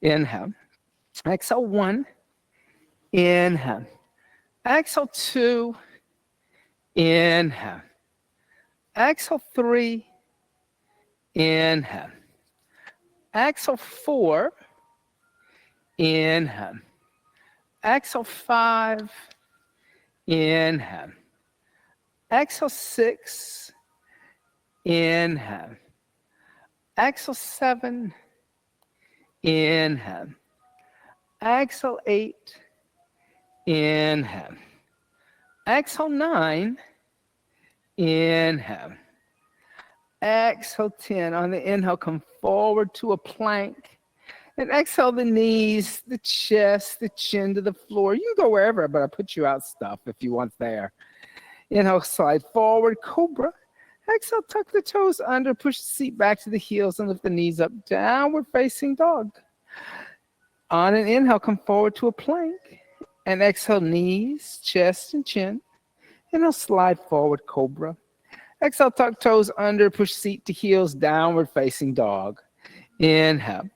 Inhale. Exhale 1. Inhale. Exhale 2. Inhale. Exhale 3. Inhale. Exhale 4. Inhale. Exhale 5. Inhale. Exhale 6. Inhale. Exhale 7. Inhale. Exhale 8. Inhale. Exhale 9. Inhale. Exhale 10. On the inhale, come forward to a plank. And exhale the knees, the chest, the chin to the floor. You can go wherever, but I put you out stuff if you want there. Inhale, slide forward, cobra. Exhale, tuck the toes under, push the seat back to the heels and lift the knees up, downward facing dog. On an inhale, come forward to a plank. And exhale, knees, chest, and chin. Inhale, slide forward, cobra. Exhale, tuck toes under, push seat to heels, downward facing dog. Inhale.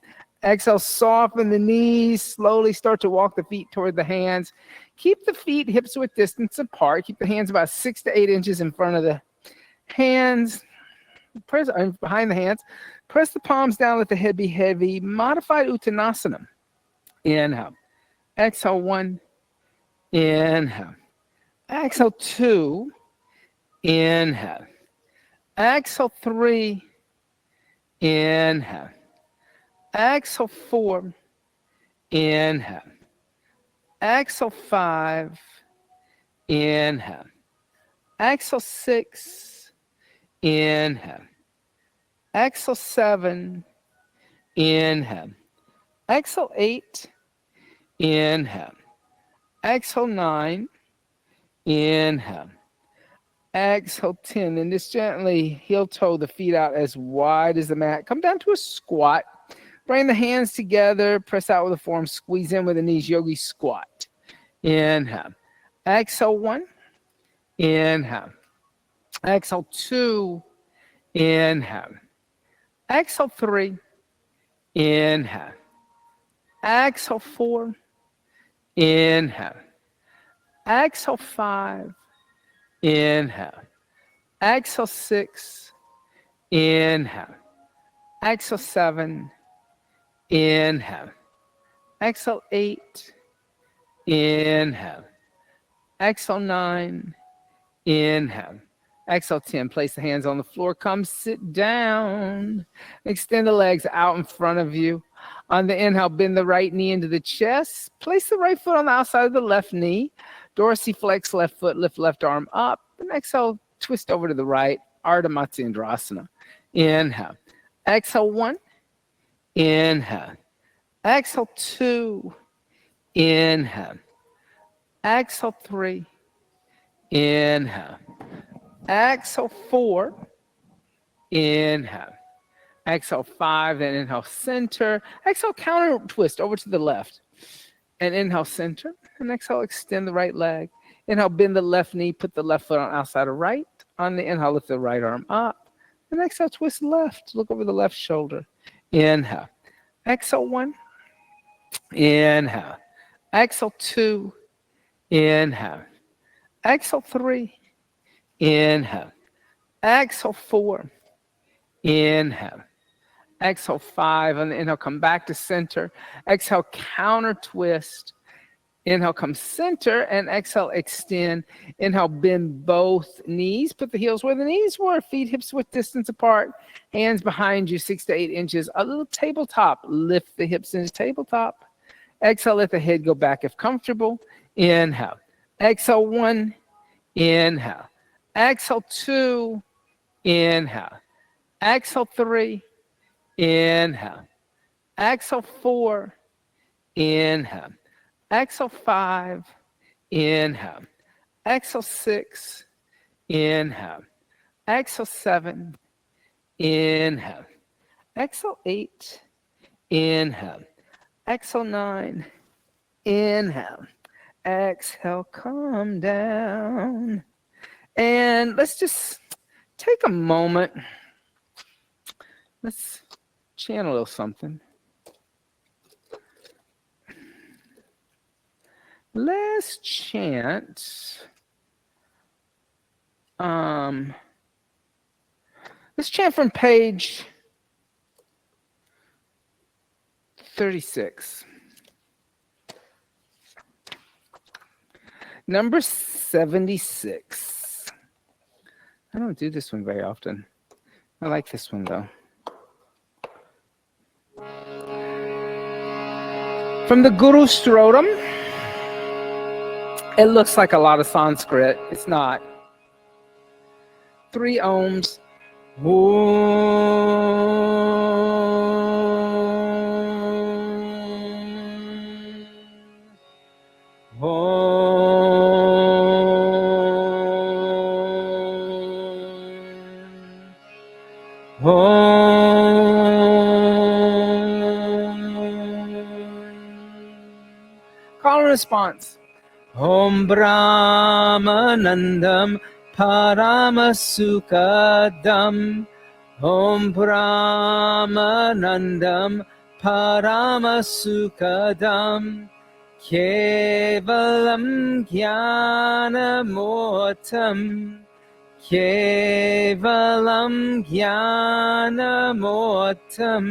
Exhale, soften the knees, slowly start to walk the feet toward the hands. Keep the feet hips width distance apart. Keep the hands about 6 to 8 inches in front of the hands. Press behind the hands. Press the palms down, let the head be heavy. Modified Uttanasana. Inhale. Exhale 1. Inhale. Exhale 2. Inhale. Exhale 3. Inhale. Exhale 4. Inhale. Exhale 5. Inhale. Exhale 6. Inhale. Exhale 7. Inhale. Exhale 8. Inhale. Exhale 9. Inhale. Exhale 10. And just gently heel toe the feet out as wide as the mat. Come down to a squat. Bring the hands together. Press out with the forearms. Squeeze in with the knees. Yogi squat. Inhale. Exhale 1. Inhale. Exhale 2. Inhale. Exhale 3. Inhale. Exhale 4. Inhale. Exhale 5. Inhale. Exhale 6. Inhale. Exhale 7. Inhale. Exhale 8. Inhale. Exhale 9. Inhale. Exhale 10. Place the hands on the floor. Come sit down. Extend the legs out in front of you. On the inhale, bend the right knee into the chest. Place the right foot on the outside of the left knee. Dorsiflex left foot, lift left arm up. And exhale, twist over to the right. Ardha Matsyendrasana. Inhale. Exhale 1. Inhale. Exhale 2. Inhale. Exhale 3. Inhale. Exhale 4. Inhale. Exhale 5. Then inhale center. Exhale counter twist over to the left. And inhale center. And exhale extend the right leg. Inhale bend the left knee. Put the left foot on outside of right. On the inhale lift the right arm up. And exhale twist left. Look over the left shoulder. Inhale. Exhale 1. Inhale. Exhale 2. Inhale. Exhale 3. Inhale. Exhale 4. Inhale. Exhale 5. On the inhale, come back to center. Exhale, counter twist. Inhale, come center. And exhale, extend. Inhale, bend both knees. Put the heels where the knees were. Feet hips width distance apart. Hands behind you, 6 to 8 inches. A little tabletop. Lift the hips into tabletop. Exhale, let the head go back if comfortable. Inhale. Exhale 1. Inhale. Exhale 2. Inhale. Exhale 3. Inhale. Exhale 4. Inhale. Exhale 5. Inhale. Exhale 6. Inhale. Exhale 7. Inhale. Exhale 8. Inhale. Exhale 9. Inhale. Exhale, come down. And let's just take a moment. Let's chant a little something. Let's chant. Let's chant from page 36. Number 76. I don't do this one very often. I like this one though. From the Guru Strodam. It looks like a lot of Sanskrit. It's not. 3 ohms. Call and response. Om Brahmanandam Paramasukadam. Om Brahmanandam Paramasukadam. Kevalam Jnanamotam. Kevalam Jnanamotam.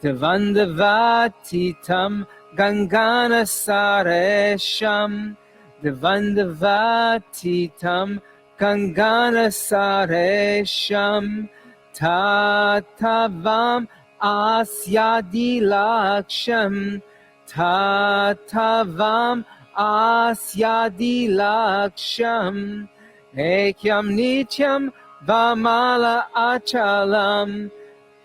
Devandavatitam Gangana Saresham. Devandavatitam Gangana Saresham. Tatavam Asyadilaksham. Tatavam Asyadilaksham. Ekyam Nityam Vamala Achalam.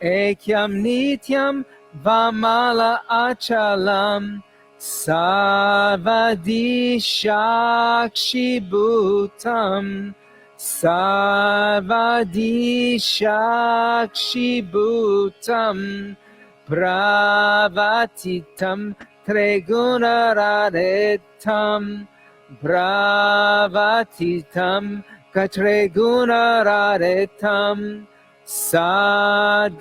Ekyam Nityam Vamala Achalam. Sarvadi Shakshi Bhutam. Sarvadi Shakshi Bhutam. Pravatitam Tregunararetam. Pravatitam Katregunararetam. Sadgarum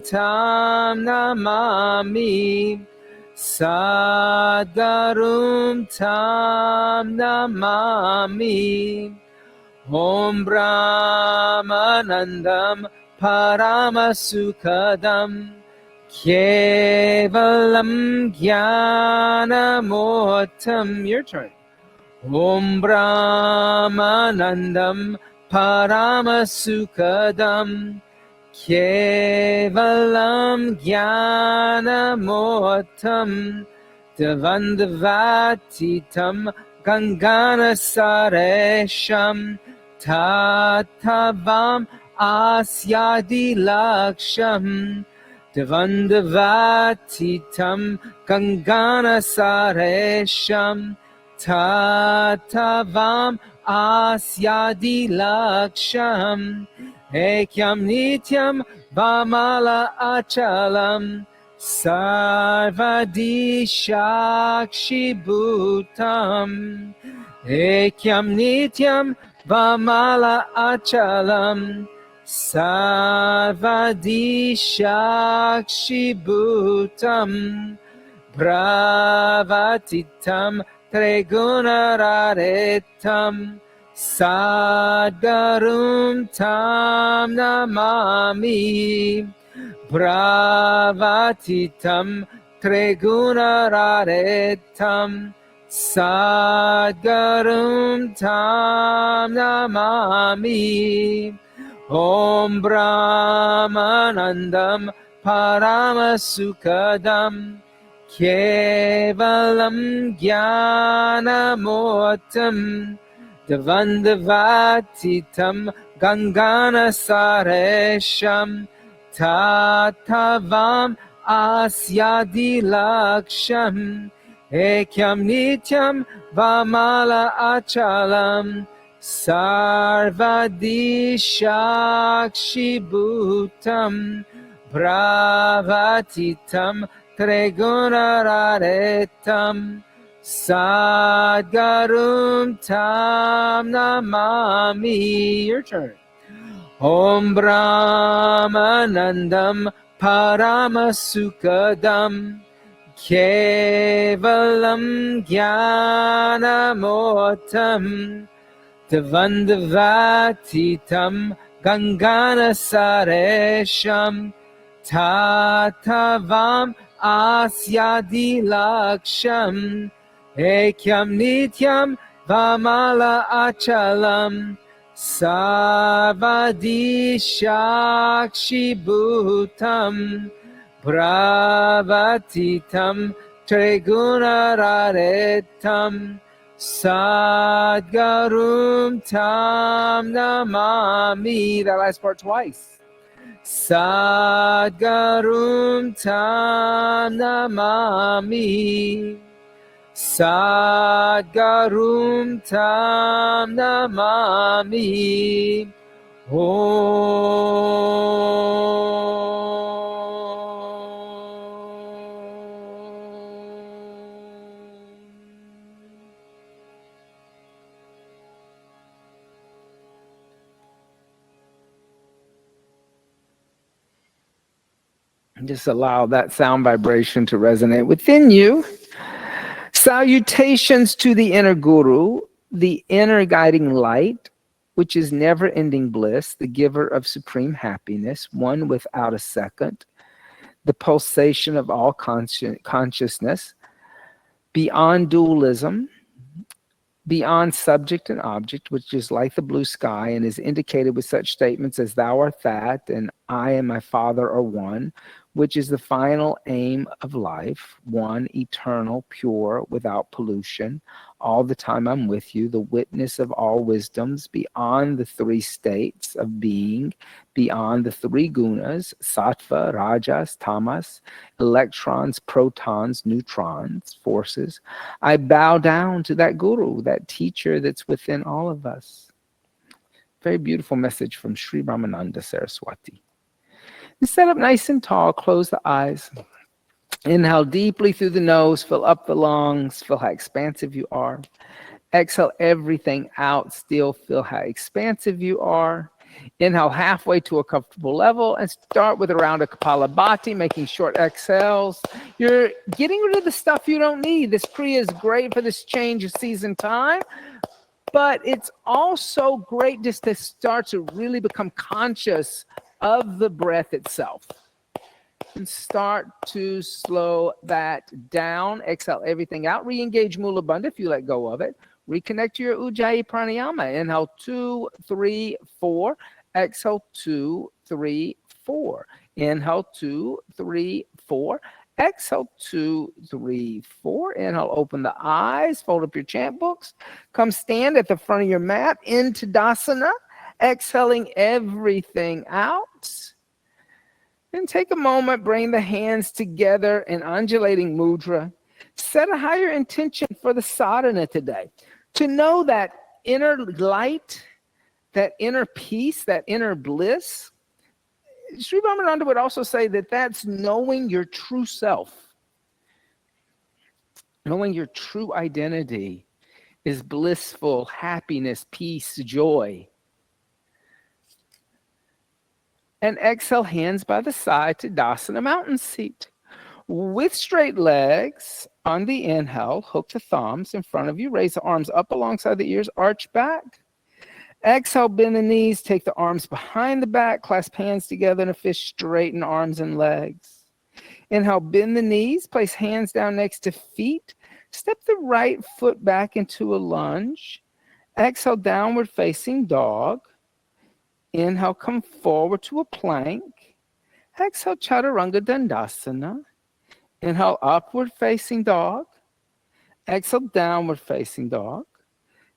Tam Namami. Sadgarum Tam Namami. Om Brahmanandam Paramasukadam. Kevalam Jnanamotam. Your turn. Om Brahmanandam Paramasukadam. Kevalam Jnanamotam. Devandavatitam Gangana Saresham. Tatavam Asyadilaksham. Devandavatitam Gangana Saresham. Tatavam Asyadilaksham. Ekyam Nityam Vamala Achalam. Sarvadi Shakshi Bhutam. Ekyam Nityam Vamala Achalam. Sarvadi Shakshi Bhutam. Pravatitam Tregunararetam. Sadgarum Tam Namami. Pravatitam Tregunararetam. Sadgarum Tam Namami. Om Brahmanandam Paramasukadam. Kevalam Jnanamotam. Devandavatitam Gangana Saresham. Tatavam Asyadilaksham. Ekyam Nityam Vamala Achalam. Sarvadi Shakshi Bhutam. Pravatitam Tregunararetam. Sadgarum Tam Namami. Your turn. Om Brahmanandam Paramasukadam. Kevalam Jnanamotam Devandavatitam Gangana Saresham Tatavam Asyadi Laksham Ekyam Nityam Vamala Achalam Savadi Shakshi Bhutam Bravatitam Trigunararetam Sadgarum Tam Namami. That last part twice. Sadgarum Tam Namami. Sadgarum Tam Namami. Just allow that sound vibration to resonate within you. Salutations to the inner guru, the inner guiding light, which is never-ending bliss, the giver of supreme happiness, one without a second, the pulsation of all consciousness, beyond dualism, beyond subject and object, which is like the blue sky and is indicated with such statements as thou art that and I and my Father are one, which is the final aim of life, one, eternal, pure, without pollution. All the time I'm with you, the witness of all wisdoms, beyond the three states of being, beyond the three gunas, sattva, rajas, tamas, electrons, protons, neutrons, forces. I bow down to that guru, that teacher that's within all of us. Very beautiful message from Sri Ramananda Saraswati. Sit up nice and tall, close the eyes. Inhale deeply through the nose, fill up the lungs, feel how expansive you are. Exhale everything out, still feel how expansive you are. Inhale halfway to a comfortable level and start with a round of Kapalabhati, making short exhales. You're getting rid of the stuff you don't need. This Kriya is great for this change of season time, but it's also great just to start to really become conscious of the breath itself. And start to slow that down. Exhale everything out. Re-engage Mula Bandha if you let go of it. Reconnect to your Ujjayi Pranayama. Inhale 2, 3, 4. Exhale 2, 3, 4. Inhale 2, 3, 4. Exhale 2, 3, 4. Inhale, open the eyes. Fold up your chant books. Come stand at the front of your mat into Dasana. Exhaling everything out. Then take a moment, bring the hands together in undulating mudra. Set a higher intention for the sadhana today. To know that inner light, that inner peace, that inner bliss. Sri Ramananda would also say that that's knowing your true self. Knowing your true identity is blissful, happiness, peace, joy. And exhale, hands by the side to Dasana, mountain seat. With straight legs, on the inhale, hook the thumbs in front of you. Raise the arms up alongside the ears, arch back. Exhale, bend the knees, take the arms behind the back, clasp hands together in a fist, straighten arms and legs. Inhale, bend the knees, place hands down next to feet. Step the right foot back into a lunge. Exhale, downward facing dog. Inhale, come forward to a plank. Exhale, Chaturanga Dandasana. Inhale, upward facing dog. Exhale, downward facing dog.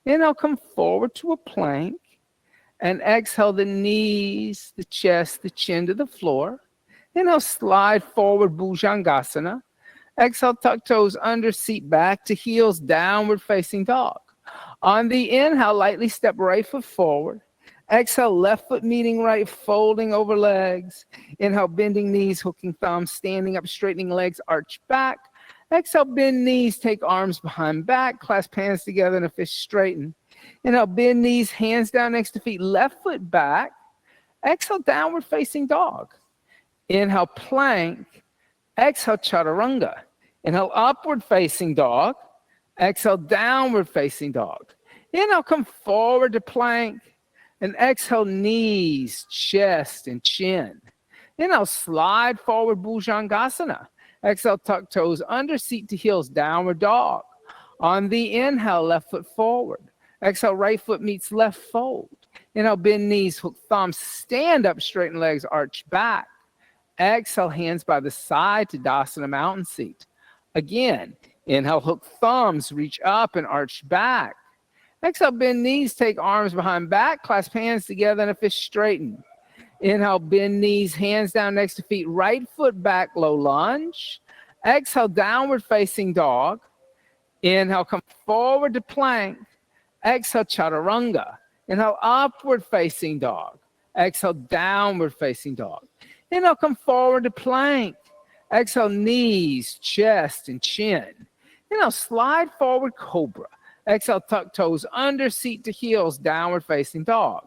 Inhale, come forward to a plank. And exhale, the knees, the chest, the chin to the floor. Inhale, slide forward, Bhujangasana. Exhale, tuck toes under, seat back to heels, downward facing dog. On the inhale, lightly step right foot forward. Exhale, left foot meeting right, folding over legs. Inhale, bending knees, hooking thumbs, standing up, straightening legs, arch back. Exhale, bend knees, take arms behind back, clasp hands together in a fist, straighten. Inhale, bend knees, hands down next to feet, left foot back. Exhale, downward facing dog. Inhale, plank. Exhale, Chaturanga. Inhale, upward facing dog. Exhale, downward facing dog. Inhale, come forward to plank. And exhale, knees, chest, and chin. Inhale, slide forward, Bhujangasana. Exhale, tuck toes under, seat to heels, downward dog. On the inhale, left foot forward. Exhale, right foot meets left fold. Inhale, bend knees, hook thumbs, stand up, straighten legs, arch back. Exhale, hands by the side to Tadasana mountain seat. Again, inhale, hook thumbs, reach up and arch back. Exhale, bend knees, take arms behind back, clasp hands together and a fist straighten. Inhale, bend knees, hands down next to feet, right foot back, low lunge. Exhale, downward facing dog. Inhale, come forward to plank. Exhale, chaturanga. Inhale, upward facing dog. Exhale, downward facing dog. Inhale, come forward to plank. Exhale, knees, chest, and chin. Inhale, slide forward, cobra. Exhale, tuck toes under, seat to heels, downward facing dog.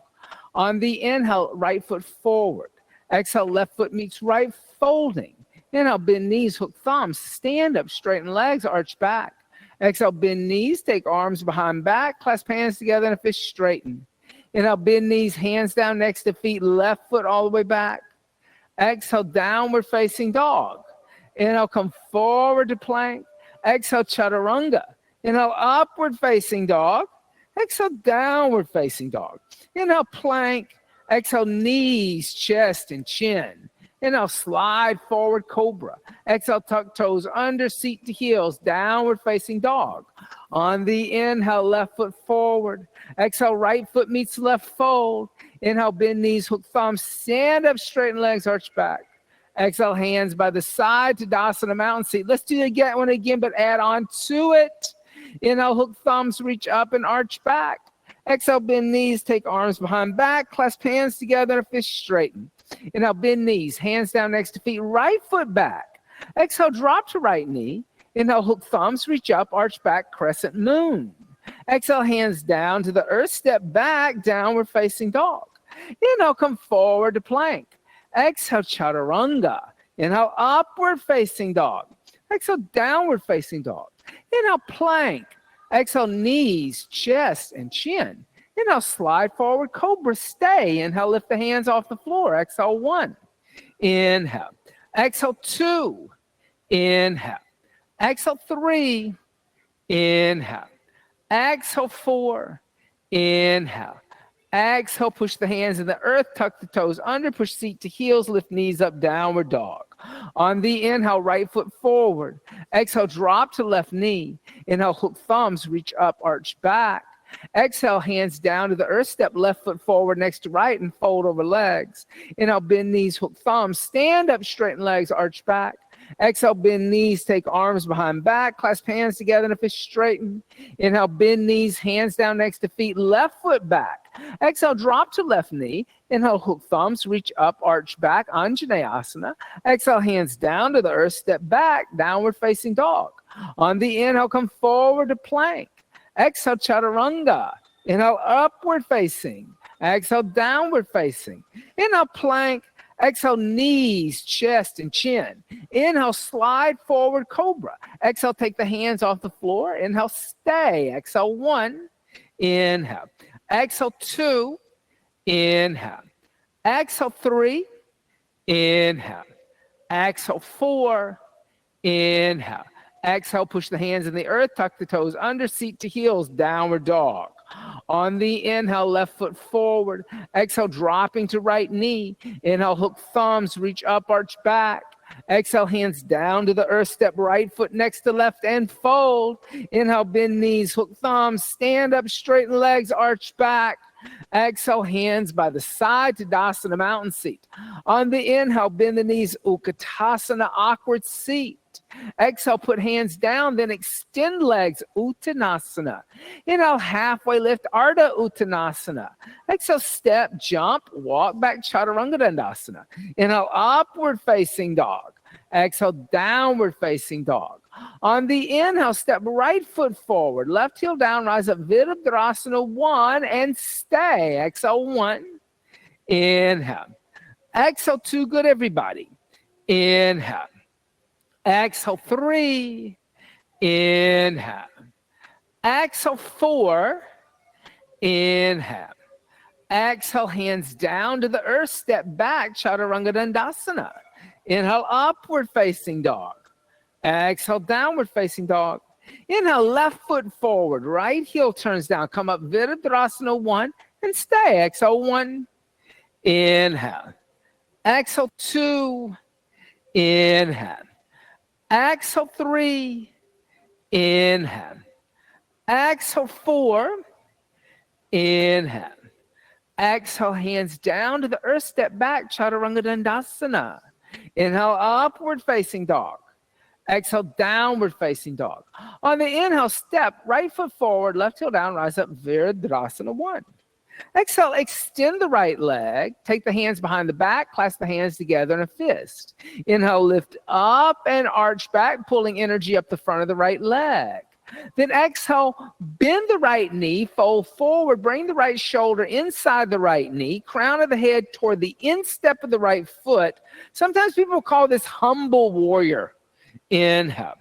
On the inhale, right foot forward. Exhale, left foot meets right, folding. Inhale, bend knees, hook thumbs, stand up, straighten legs, arch back. Exhale, bend knees, take arms behind back, clasp hands together and a fist straighten. Inhale, bend knees, hands down next to feet, left foot all the way back. Exhale, downward facing dog. Inhale, come forward to plank. Exhale, chaturanga. Inhale, upward facing dog. Exhale, downward facing dog. Inhale, plank. Exhale, knees, chest, and chin. Inhale, slide forward, cobra. Exhale, tuck toes under, seat to heels, downward facing dog. On the inhale, left foot forward. Exhale, right foot meets left fold. Inhale, bend knees, hook thumbs, stand up, straighten legs, arch back. Exhale, hands by the side to Tadasana mountain seat. Let's do one again, but add on to it. Inhale, hook thumbs, reach up and arch back. Exhale, bend knees, take arms behind back, clasp hands together, fist straighten. Inhale, bend knees, hands down next to feet, right foot back. Exhale, drop to right knee. Inhale, hook thumbs, reach up, arch back, crescent moon. Exhale, hands down to the earth, step back, downward facing dog. Inhale, come forward to plank. Exhale, chaturanga. Inhale, upward facing dog. Exhale, downward facing dog. Inhale, plank. Exhale, knees, chest, and chin. Inhale, slide forward, cobra, stay. Inhale, lift the hands off the floor. Exhale, 1. Inhale. Exhale, 2. Inhale. Exhale, 3. Inhale. Exhale, 4. Inhale. Exhale, push the hands in the earth, tuck the toes under, push seat to heels, lift knees up, downward dog. On the inhale, right foot forward. Exhale, drop to left knee. Inhale, hook thumbs, reach up, arch back. Exhale, hands down to the earth, step left foot forward next to right and fold over legs. Inhale, bend knees, hook thumbs, stand up, straighten legs, arch back. Exhale, bend knees, take arms behind back, clasp hands together and a fist straighten. Inhale, bend knees, hands down next to feet, left foot back. Exhale, drop to left knee. Inhale, hook thumbs, reach up, arch back, Anjaneyasana. Exhale, hands down to the earth, step back, downward facing dog. On the inhale, come forward to plank. Exhale, chaturanga. Inhale, upward facing. Exhale, downward facing. Inhale, plank. Exhale, knees, chest, and chin. Inhale, slide forward, cobra. Exhale, take the hands off the floor. Inhale, stay. Exhale, 1. Inhale. Exhale, 2. Inhale. Exhale, 3. Inhale. Exhale, 4. Inhale. Exhale, push the hands in the earth, tuck the toes under, seat to heels, downward dog. On the inhale, left foot forward. Exhale, dropping to right knee. Inhale, hook thumbs, reach up, arch back. Exhale, hands down to the earth, step right foot next to left and fold. Inhale, bend knees, hook thumbs, stand up, straighten legs, arch back. Exhale, hands by the side to Tadasana mountain seat. On the inhale, bend the knees, Utkatasana, awkward seat. Exhale, put hands down, then extend legs, Uttanasana. Inhale, halfway lift, Ardha Uttanasana. Exhale, step, jump, walk back, Chaturanga Dandasana. Inhale, upward facing dog. Exhale, downward facing dog. On the inhale, step right foot forward, left heel down, rise up, Virabhadrasana 1, and stay. Exhale, 1. Inhale. Exhale, 2, good, everybody. Inhale. Exhale, 3. Inhale. Exhale, 4. Inhale. Exhale, hands down to the earth. Step back, Chaturanga Dandasana. Inhale, upward facing dog. Exhale, downward facing dog. Inhale, left foot forward. Right heel turns down. Come up, Virabhadrasana 1 and stay. Exhale, 1. Inhale. Exhale, 2. Inhale. Exhale, 3. Inhale. Exhale, 4. Inhale. Exhale, hands down to the earth. Step back, Chaturanga Dandasana. Inhale, upward facing dog. Exhale, downward facing dog. On the inhale, step right foot forward, left heel down, rise up, Virabhadrasana 1. Exhale, extend the right leg. Take the hands behind the back, clasp the hands together in a fist. Inhale, lift up and arch back, pulling energy up the front of the right leg. Then exhale, bend the right knee, fold forward, bring the right shoulder inside the right knee, crown of the head toward the instep of the right foot. Sometimes people call this humble warrior. Inhale.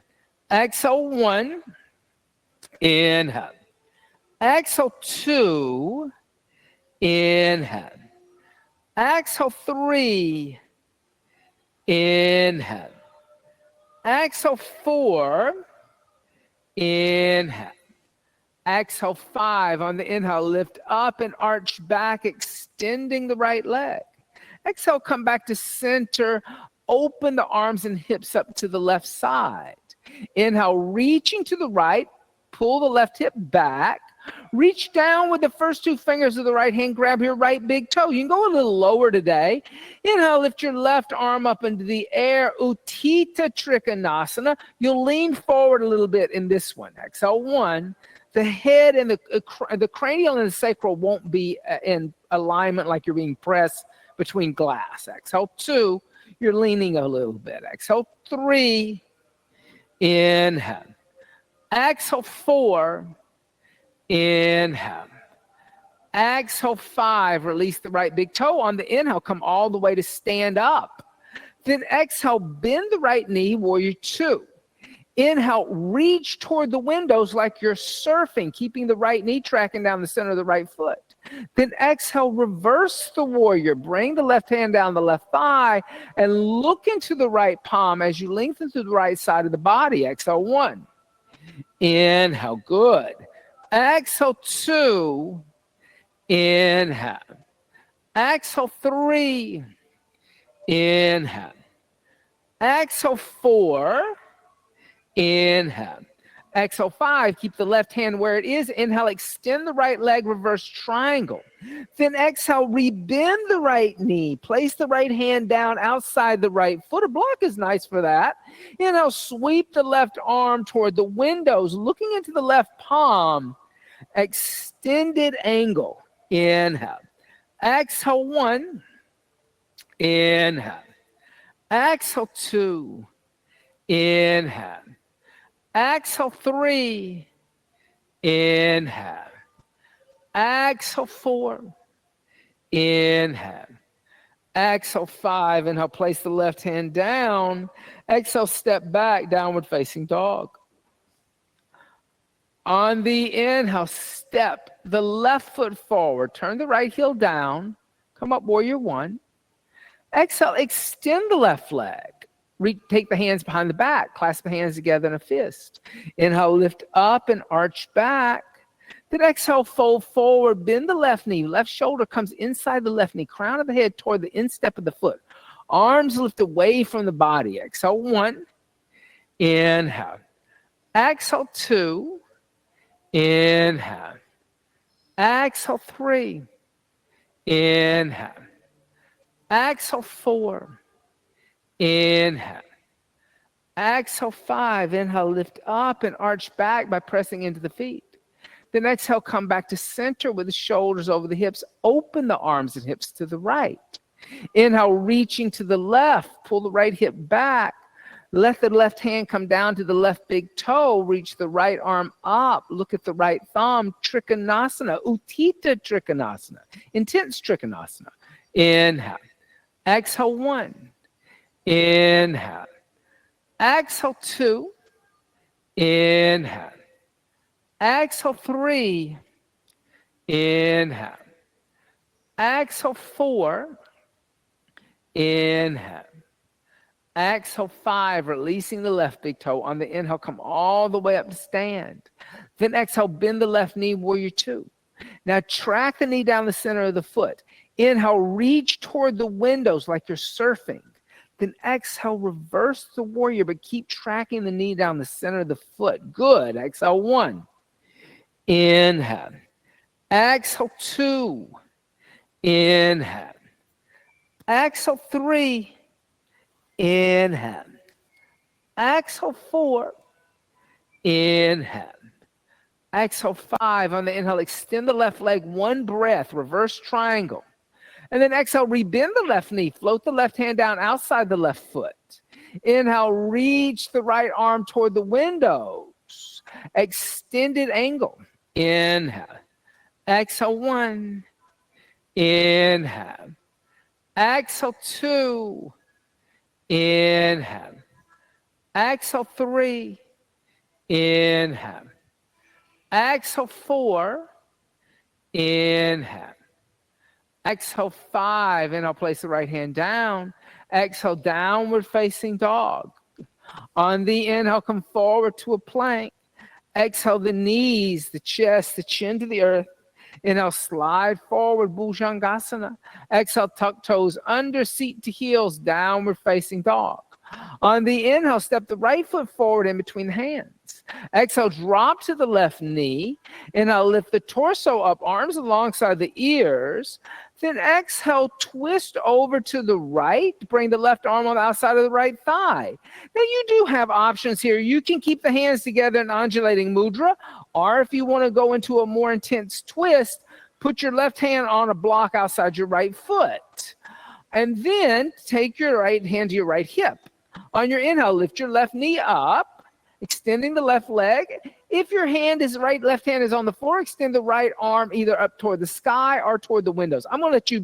Exhale, 1. Inhale. Exhale, 2. Inhale. Exhale, 3. Inhale. Exhale, 4. Inhale. Exhale, 5. On the inhale, lift up and arch back, extending the right leg. Exhale, come back to center. Open the arms and hips up to the left side. Inhale, reaching to the right. Pull the left hip back. Reach down with the first 2 fingers of the right hand. Grab your right big toe. You can go a little lower today. Inhale, lift your left arm up into the air. Uttita Trikonasana. You'll lean forward a little bit in this one. Exhale, 1. The head and the cranial and the sacral won't be in alignment like you're being pressed between glass. Exhale, 2. You're leaning a little bit. Exhale, 3. Inhale. Exhale, 4. Inhale. Exhale, 5. Release the right big toe. On the inhale, come all the way to stand up. Then exhale, bend the right knee, warrior 2. Inhale, reach toward the windows like you're surfing, keeping the right knee tracking down the center of the right foot. Then exhale, reverse the warrior. Bring the left hand down the left thigh and look into the right palm as you lengthen to the right side of the body. Exhale, 1. Inhale, good. Exhale, 2. Inhale. Exhale, 3. Inhale. Exhale, 4. Inhale. Exhale, 5. Keep the left hand where it is. Inhale, extend the right leg, reverse triangle. Then exhale, rebend the right knee. Place the right hand down outside the right foot. A block is nice for that. Inhale, sweep the left arm toward the windows, looking into the left palm. Extended angle. Inhale. Exhale, 1. Inhale. Exhale, 2. Inhale. Exhale, 3. Inhale. Exhale, 4. Inhale. Exhale, 5. Inhale, place the left hand down. Exhale, step back, downward facing dog. On the inhale, step the left foot forward. Turn the right heel down. Come up, warrior 1. Exhale, extend the left leg. Take the hands behind the back. Clasp the hands together in a fist. Inhale, lift up and arch back. Then exhale, fold forward. Bend the left knee. Left shoulder comes inside the left knee. Crown of the head toward the instep of the foot. Arms lift away from the body. Exhale, 1. Inhale. Exhale, 2. Inhale. Exhale, 3. Inhale. Exhale, 4. Inhale. Exhale, 5. Inhale, lift up and arch back by pressing into the feet. Then exhale, come back to center with the shoulders over the hips. Open the arms and hips to the right. Inhale, reaching to the left. Pull the right hip back. Let the left hand come down to the left big toe. Reach the right arm up. Look at the right thumb. Trikonasana. Uttita Trikonasana. Intense Trikonasana. Inhale. Exhale, 1. Inhale. Exhale 2. Inhale. Exhale 3. Inhale. Exhale 4. Inhale. Exhale 5, releasing the left big toe. On the inhale, come all the way up to stand. Then exhale, bend the left knee, warrior 2. Now track the knee down the center of the foot. Inhale, reach toward the windows like you're surfing. Then exhale, reverse the warrior, but keep tracking the knee down the center of the foot. Good. Exhale 1. Inhale. Exhale 2. Inhale. Exhale 3. Inhale. Exhale 4. Inhale. Exhale 5. On the inhale, extend the left leg 1 breath, reverse triangle. And then exhale, rebend the left knee, float the left hand down outside the left foot. Inhale, reach the right arm toward the windows. Extended angle. Inhale. Exhale 1. Inhale. Exhale 2. Inhale. Exhale 3. Inhale. Exhale 4. Inhale. Exhale 5. Inhale, place the right hand down. Exhale, downward facing dog. On the inhale, come forward to a plank. Exhale, the knees, the chest, the chin to the earth. Inhale, slide forward, Bhujangasana. Exhale, tuck toes under, seat to heels, downward facing dog. On the inhale, step the right foot forward in between the hands. Exhale, drop to the left knee. Inhale, lift the torso up, arms alongside the ears. Then exhale, twist over to the right. Bring the left arm on the outside of the right thigh. Now, you do have options here. You can keep the hands together in undulating mudra, or if you want to go into a more intense twist, put your left hand on a block outside your right foot. And then take your right hand to your right hip. On your inhale, lift your left knee up, extending the left leg. If your left hand is on the floor, extend the right arm either up toward the sky or toward the windows. I'm going to let you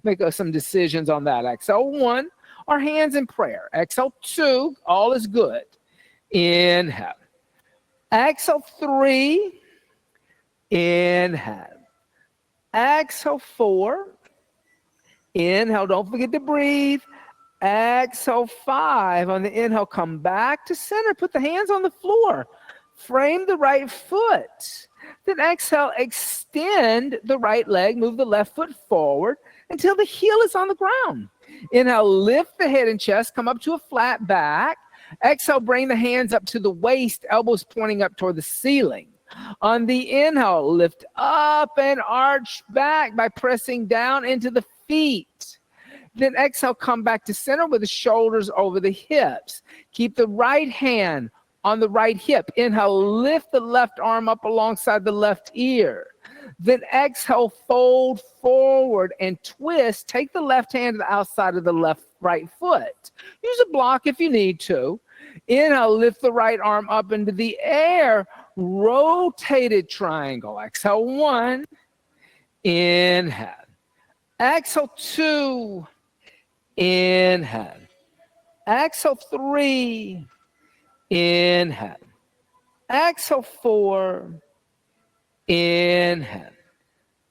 make some decisions on that. Exhale 1, our hands in prayer. Exhale 2, all is good. Inhale. Exhale 3. Inhale. Exhale 4. Inhale, don't forget to breathe. Exhale 5. On the inhale, come back to center. Put the hands on the floor. Frame the right foot. Then exhale, extend the right leg. Move the left foot forward until the heel is on the ground. Inhale, lift the head and chest. Come up to a flat back. Exhale, bring the hands up to the waist, elbows pointing up toward the ceiling. On the inhale, lift up and arch back by pressing down into the feet. Then exhale, come back to center with the shoulders over the hips. Keep the right hand on the right hip. Inhale, lift the left arm up alongside the left ear. Then exhale, fold forward and twist. Take the left hand to the outside of the right foot. Use a block if you need to. Inhale, lift the right arm up into the air. Rotated triangle. Exhale 1. Inhale. Exhale 2. Inhale. Exhale 3. Inhale. Exhale 4. Inhale.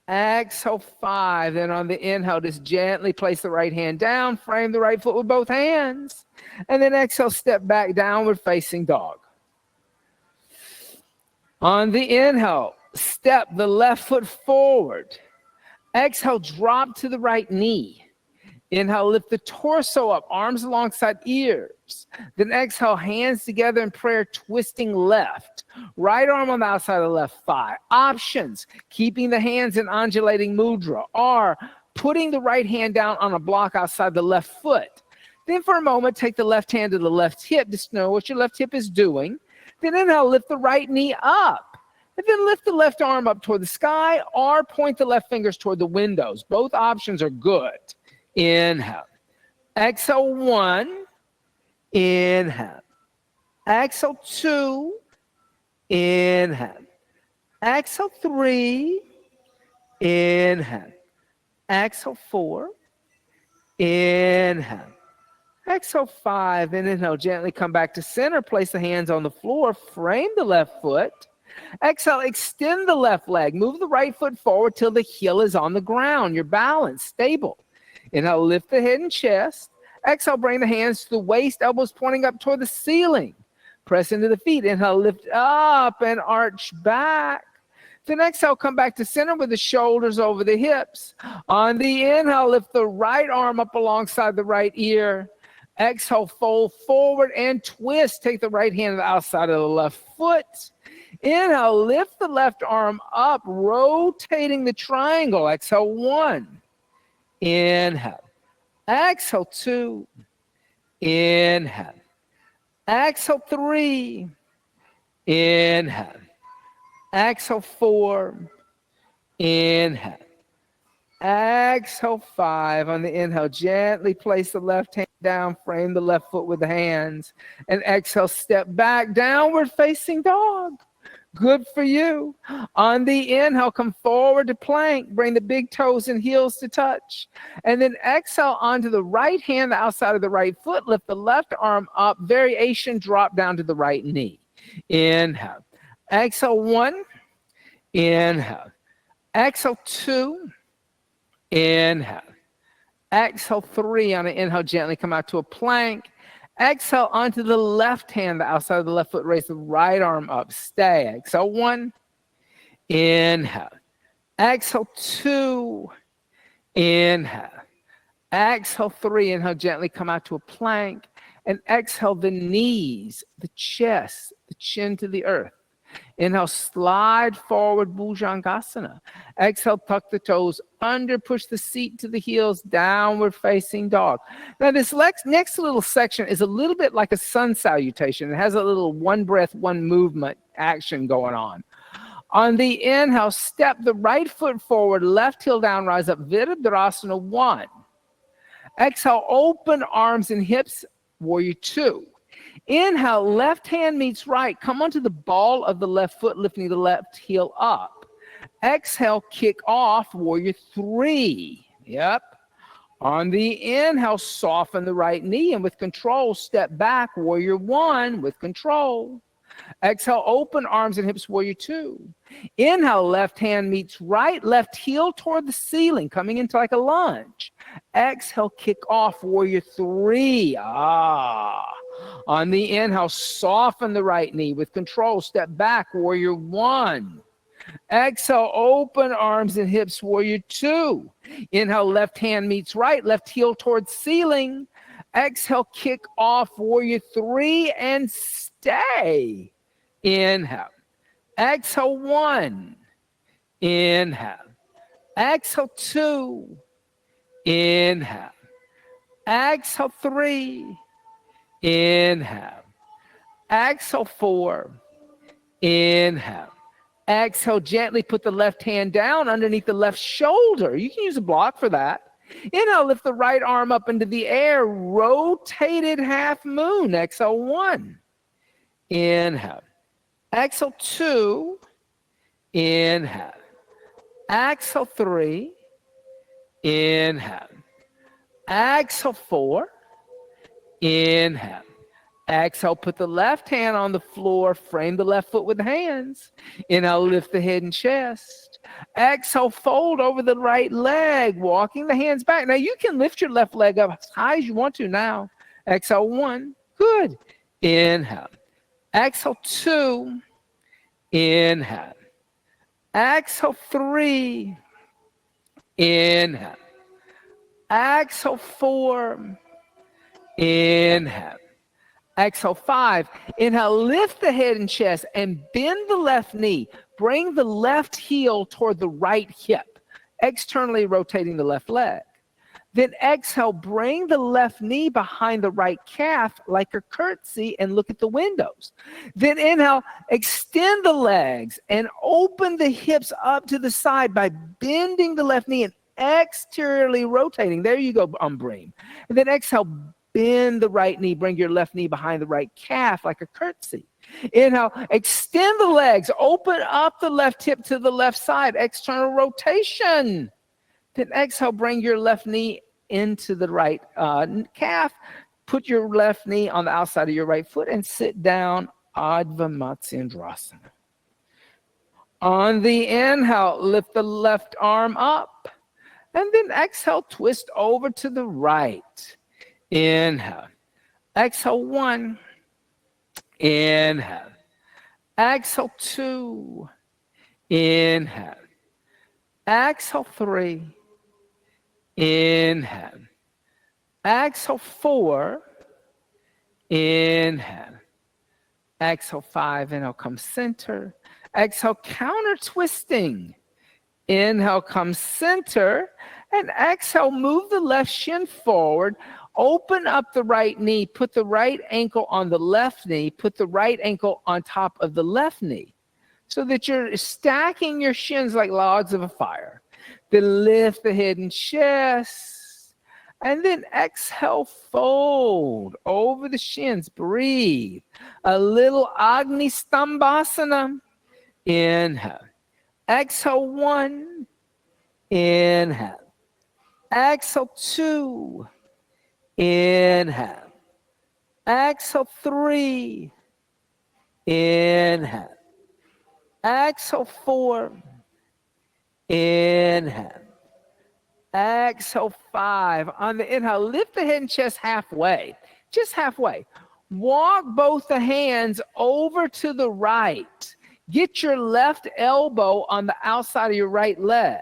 Exhale 5. Then on the inhale, just gently place the right hand down. Frame the right foot with both hands. And then exhale, step back, downward facing dog. On the inhale, step the left foot forward. Exhale, drop to the right knee. Inhale, lift the torso up, arms alongside ears. Then exhale, hands together in prayer, twisting left. Right arm on the outside of the left thigh. Options, keeping the hands in undulating mudra, or putting the right hand down on a block outside the left foot. Then for a moment, take the left hand to the left hip. Just know what your left hip is doing. Then inhale, lift the right knee up. And then lift the left arm up toward the sky, or point the left fingers toward the windows. Both options are good. Inhale. Exhale 1. Inhale. Exhale 2. Inhale. Exhale 3. Inhale. Exhale 4. Inhale. Exhale 5, and inhale, gently come back to center. Place the hands on the floor, frame the left foot. Exhale, extend the left leg. Move the right foot forward till the heel is on the ground. You're balanced, stable. Inhale, lift the head and chest. Exhale, bring the hands to the waist, elbows pointing up toward the ceiling. Press into the feet. Inhale, lift up and arch back. Then exhale, come back to center with the shoulders over the hips. On the inhale, lift the right arm up alongside the right ear. Exhale, fold forward and twist. Take the right hand to the outside of the left foot. Inhale, lift the left arm up, rotating the triangle. Exhale, 1. Inhale. Exhale, 2. Inhale. Exhale, 3. Inhale. Exhale, 4. Inhale. Exhale, 5. On the inhale, gently place the left hand down, frame the left foot with the hands. And exhale, step back, downward facing dog. Good for you. On the inhale, come forward to plank. Bring the big toes and heels to touch. And then exhale onto the right hand, the outside of the right foot. Lift the left arm up. Variation, drop down to the right knee. Inhale. Exhale, 1. Inhale. Exhale, 2. Inhale. Exhale, 3. On an inhale, gently come out to a plank. Exhale onto the left hand, the outside of the left foot. Raise the right arm up. Stay. Exhale, 1. Inhale. Exhale, 2. Inhale. Exhale, 3. Inhale, gently come out to a plank. And exhale the knees, the chest, the chin to the earth. Inhale, slide forward, Bhujangasana. Exhale, tuck the toes under, push the seat to the heels, downward facing dog. Now, this next little section is a little bit like a sun salutation. It has a little one breath, one movement action going on. On the inhale, step the right foot forward, left heel down, rise up, Virabhadrasana 1. Exhale, open arms and hips, Warrior 2. Inhale, left hand meets right. Come onto the ball of the left foot, lifting the left heel up. Exhale, kick off, Warrior 3. Yep. On the inhale, soften the right knee, and with control, step back, Warrior 1 with control. Exhale, open arms and hips, Warrior 2. Inhale, left hand meets right, left heel toward the ceiling, coming into like a lunge. Exhale, kick off, Warrior 3. On the inhale, soften the right knee. With control, step back, Warrior 1. Exhale, open arms and hips, Warrior 2. Inhale, left hand meets right, left heel towards ceiling. Exhale, kick off, Warrior 3, and stay. Inhale. Exhale, 1. Inhale. Exhale, 2. Inhale. Exhale, 3. Inhale. Exhale, 4. Inhale. Exhale, gently put the left hand down underneath the left shoulder. You can use a block for that. Inhale, lift the right arm up into the air, rotated half moon. Exhale, 1. Inhale. Exhale, 2. Inhale. Exhale, 3. Inhale. Exhale, 4. Inhale. Exhale, put the left hand on the floor, frame the left foot with the hands. Inhale, lift the head and chest. Exhale, fold over the right leg, walking the hands back. Now, you can lift your left leg up as high as you want to now. Exhale, 1. Good. Inhale. Exhale, 2. Inhale. Exhale, 3. Inhale. Exhale, 4. Inhale. Exhale, 5. Inhale, lift the head and chest and bend the left knee. Bring the left heel toward the right hip, externally rotating the left leg. Then exhale, bring the left knee behind the right calf like a curtsy and look at the windows. Then inhale, extend the legs and open the hips up to the side by bending the left knee and exteriorly rotating. There you go, Umbream. And then exhale, bend the right knee. Bring your left knee behind the right calf like a curtsy. Inhale, extend the legs. Open up the left hip to the left side. External rotation. Then exhale, bring your left knee into the right calf. Put your left knee on the outside of your right foot and sit down, Adva Matsyendrasana. On the inhale, lift the left arm up. And then exhale, twist over to the right. Inhale. Exhale, 1. Inhale. Exhale, 2. Inhale. Exhale, 3. Inhale. Exhale, 4. Inhale. Exhale, 5. Inhale, come center. Exhale, counter twisting. Inhale, come center. And exhale, move the left shin forward. Open up the right knee. Put the right ankle on the left knee. Put the right ankle on top of the left knee, so that you're stacking your shins like logs of a fire. Then lift the head and chest. And then exhale, fold over the shins. Breathe. A little Agni Stambhasana. Inhale. Exhale, 1. Inhale. Exhale, 2. Inhale. Exhale, 3. Inhale. Exhale, 4. Inhale. Exhale, 5. On the inhale, lift the head and chest halfway. Just halfway. Walk both the hands over to the right. Get your left elbow on the outside of your right leg.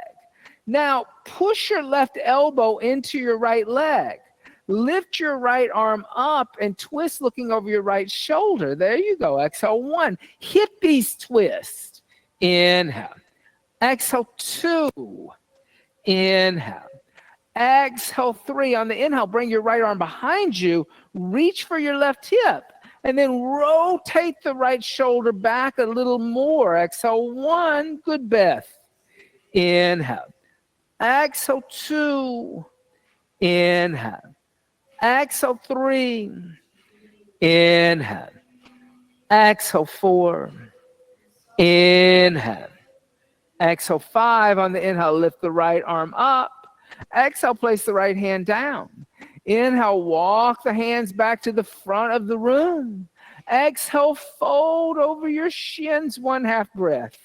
Now, push your left elbow into your right leg. Lift your right arm up and twist looking over your right shoulder. There you go. Exhale, 1. Hippies twist. Inhale. Exhale, 2. Inhale. Exhale, 3. On the inhale, bring your right arm behind you. Reach for your left hip. And then rotate the right shoulder back a little more. Exhale, 1. Good breath. Inhale. Exhale, 2. Inhale. Exhale, 3. Inhale. Exhale, 4. Inhale. Exhale, 5. On the inhale, lift the right arm up. Exhale, place the right hand down. Inhale, walk the hands back to the front of the room. Exhale, fold over your shins, 1/2 breath.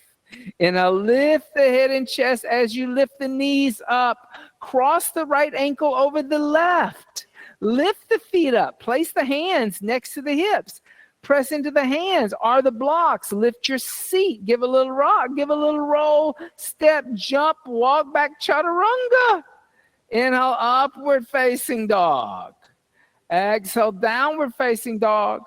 Inhale, lift the head and chest as you lift the knees up. Cross the right ankle over the left. Lift the feet up. Place the hands next to the hips. Press into the hands are the blocks. Lift your seat. Give a little rock. Give a little roll. Step, jump, walk back, chaturanga. Inhale, upward facing dog. Exhale, downward facing dog.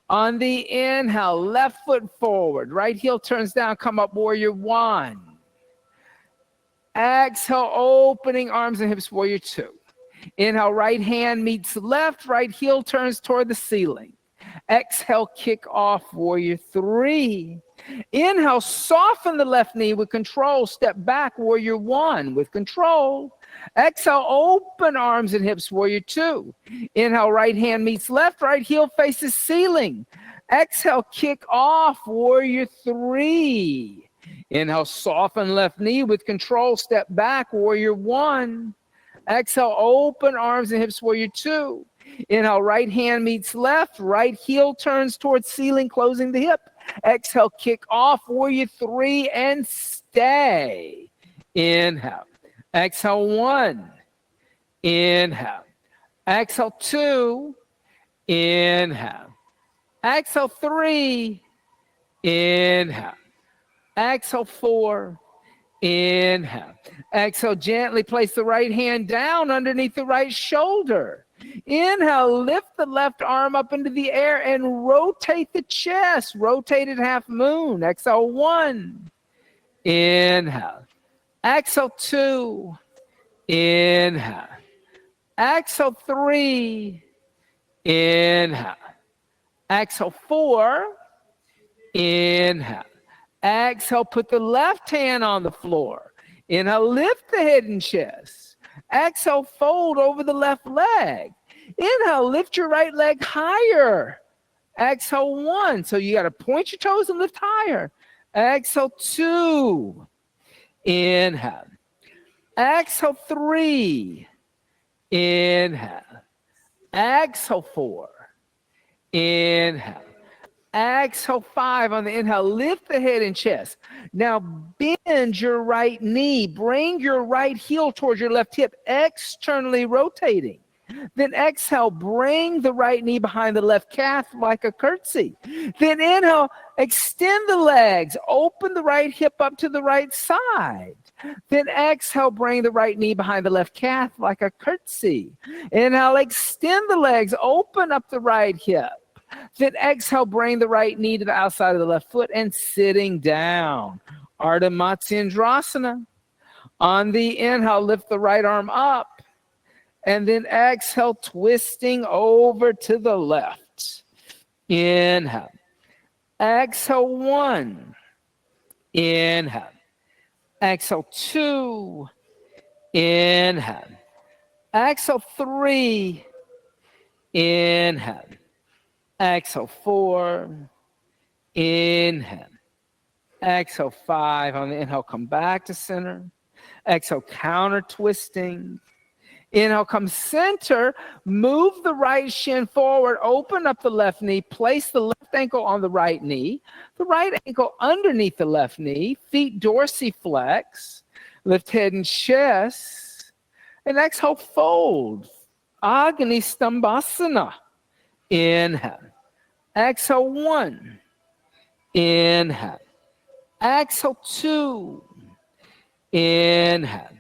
On the inhale, left foot forward. Right heel turns down. Come up, warrior 1. Exhale, opening arms and hips, warrior 2. Inhale, right hand meets left. Right heel turns toward the ceiling. Exhale, kick off, warrior 3. Inhale, soften the left knee with control. Step back, warrior 1 with control. Exhale, open arms and hips, warrior 2. Inhale, right hand meets left. Right heel faces ceiling. Exhale, kick off, warrior 3. Inhale, soften left knee with control. Step back, warrior 1. Exhale, open arms and hips, warrior 2. Inhale, right hand meets left. Right heel turns towards ceiling, closing the hip. Exhale, kick off, warrior 3, and stay. Inhale. Exhale, 1. Inhale. Exhale, 2. Inhale. Exhale, 3. Inhale. Exhale, 4. Inhale. Exhale, gently place the right hand down underneath the right shoulder. Inhale, lift the left arm up into the air and rotate the chest. Rotate it half moon. Exhale, 1. Inhale. Exhale, 2. Inhale. Exhale, 3. Inhale. Exhale, 4. Inhale. Exhale, put the left hand on the floor. Inhale, lift the head and chest. Exhale, fold over the left leg. Inhale, lift your right leg higher. Exhale, 1. So you got to point your toes and lift higher. Exhale, 2. Inhale. Exhale, 3. Inhale. Exhale 4. Inhale. Exhale 5 on the inhale. Lift the head and chest. Now bend your right knee. Bring your right heel towards your left hip, externally rotating. Then exhale, bring the right knee behind the left calf like a curtsy. Then inhale, extend the legs. Open the right hip up to the right side. Then exhale, bring the right knee behind the left calf like a curtsy. Inhale, extend the legs. Open up the right hip. Then exhale, bring the right knee to the outside of the left foot and sitting down. Ardha Matsyendrasana. On the inhale, lift the right arm up. And then exhale, twisting over to the left. Inhale. Exhale 1. Inhale. Exhale 2. Inhale. Exhale 3. Inhale. Exhale 4. Inhale. Exhale 5. On the inhale, come back to center. Exhale, counter twisting. Inhale, come center. Move the right shin forward. Open up the left knee. Place the left ankle on the right knee. The right ankle underneath the left knee. Feet dorsiflex. Lift head and chest. And exhale, fold. Agni Stambhasana. Inhale. Exhale 1. Inhale. Exhale 2. Inhale.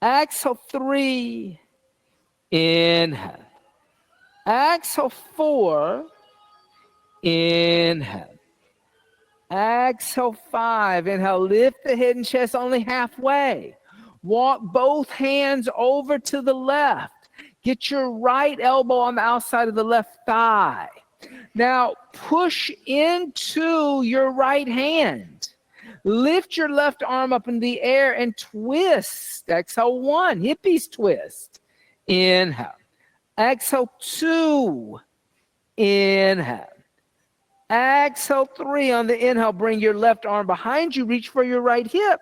Exhale 3. Inhale. Exhale 4. Inhale. Exhale 5. Inhale, lift the head and chest only halfway. Walk both hands over to the left. Get your right elbow on the outside of the left thigh. Now push into your right hand. Lift your left arm up in the air and twist. Exhale 1, hippies twist. Inhale. Exhale 2. Inhale. Exhale 3. On the inhale, bring your left arm behind you. Reach for your right hip.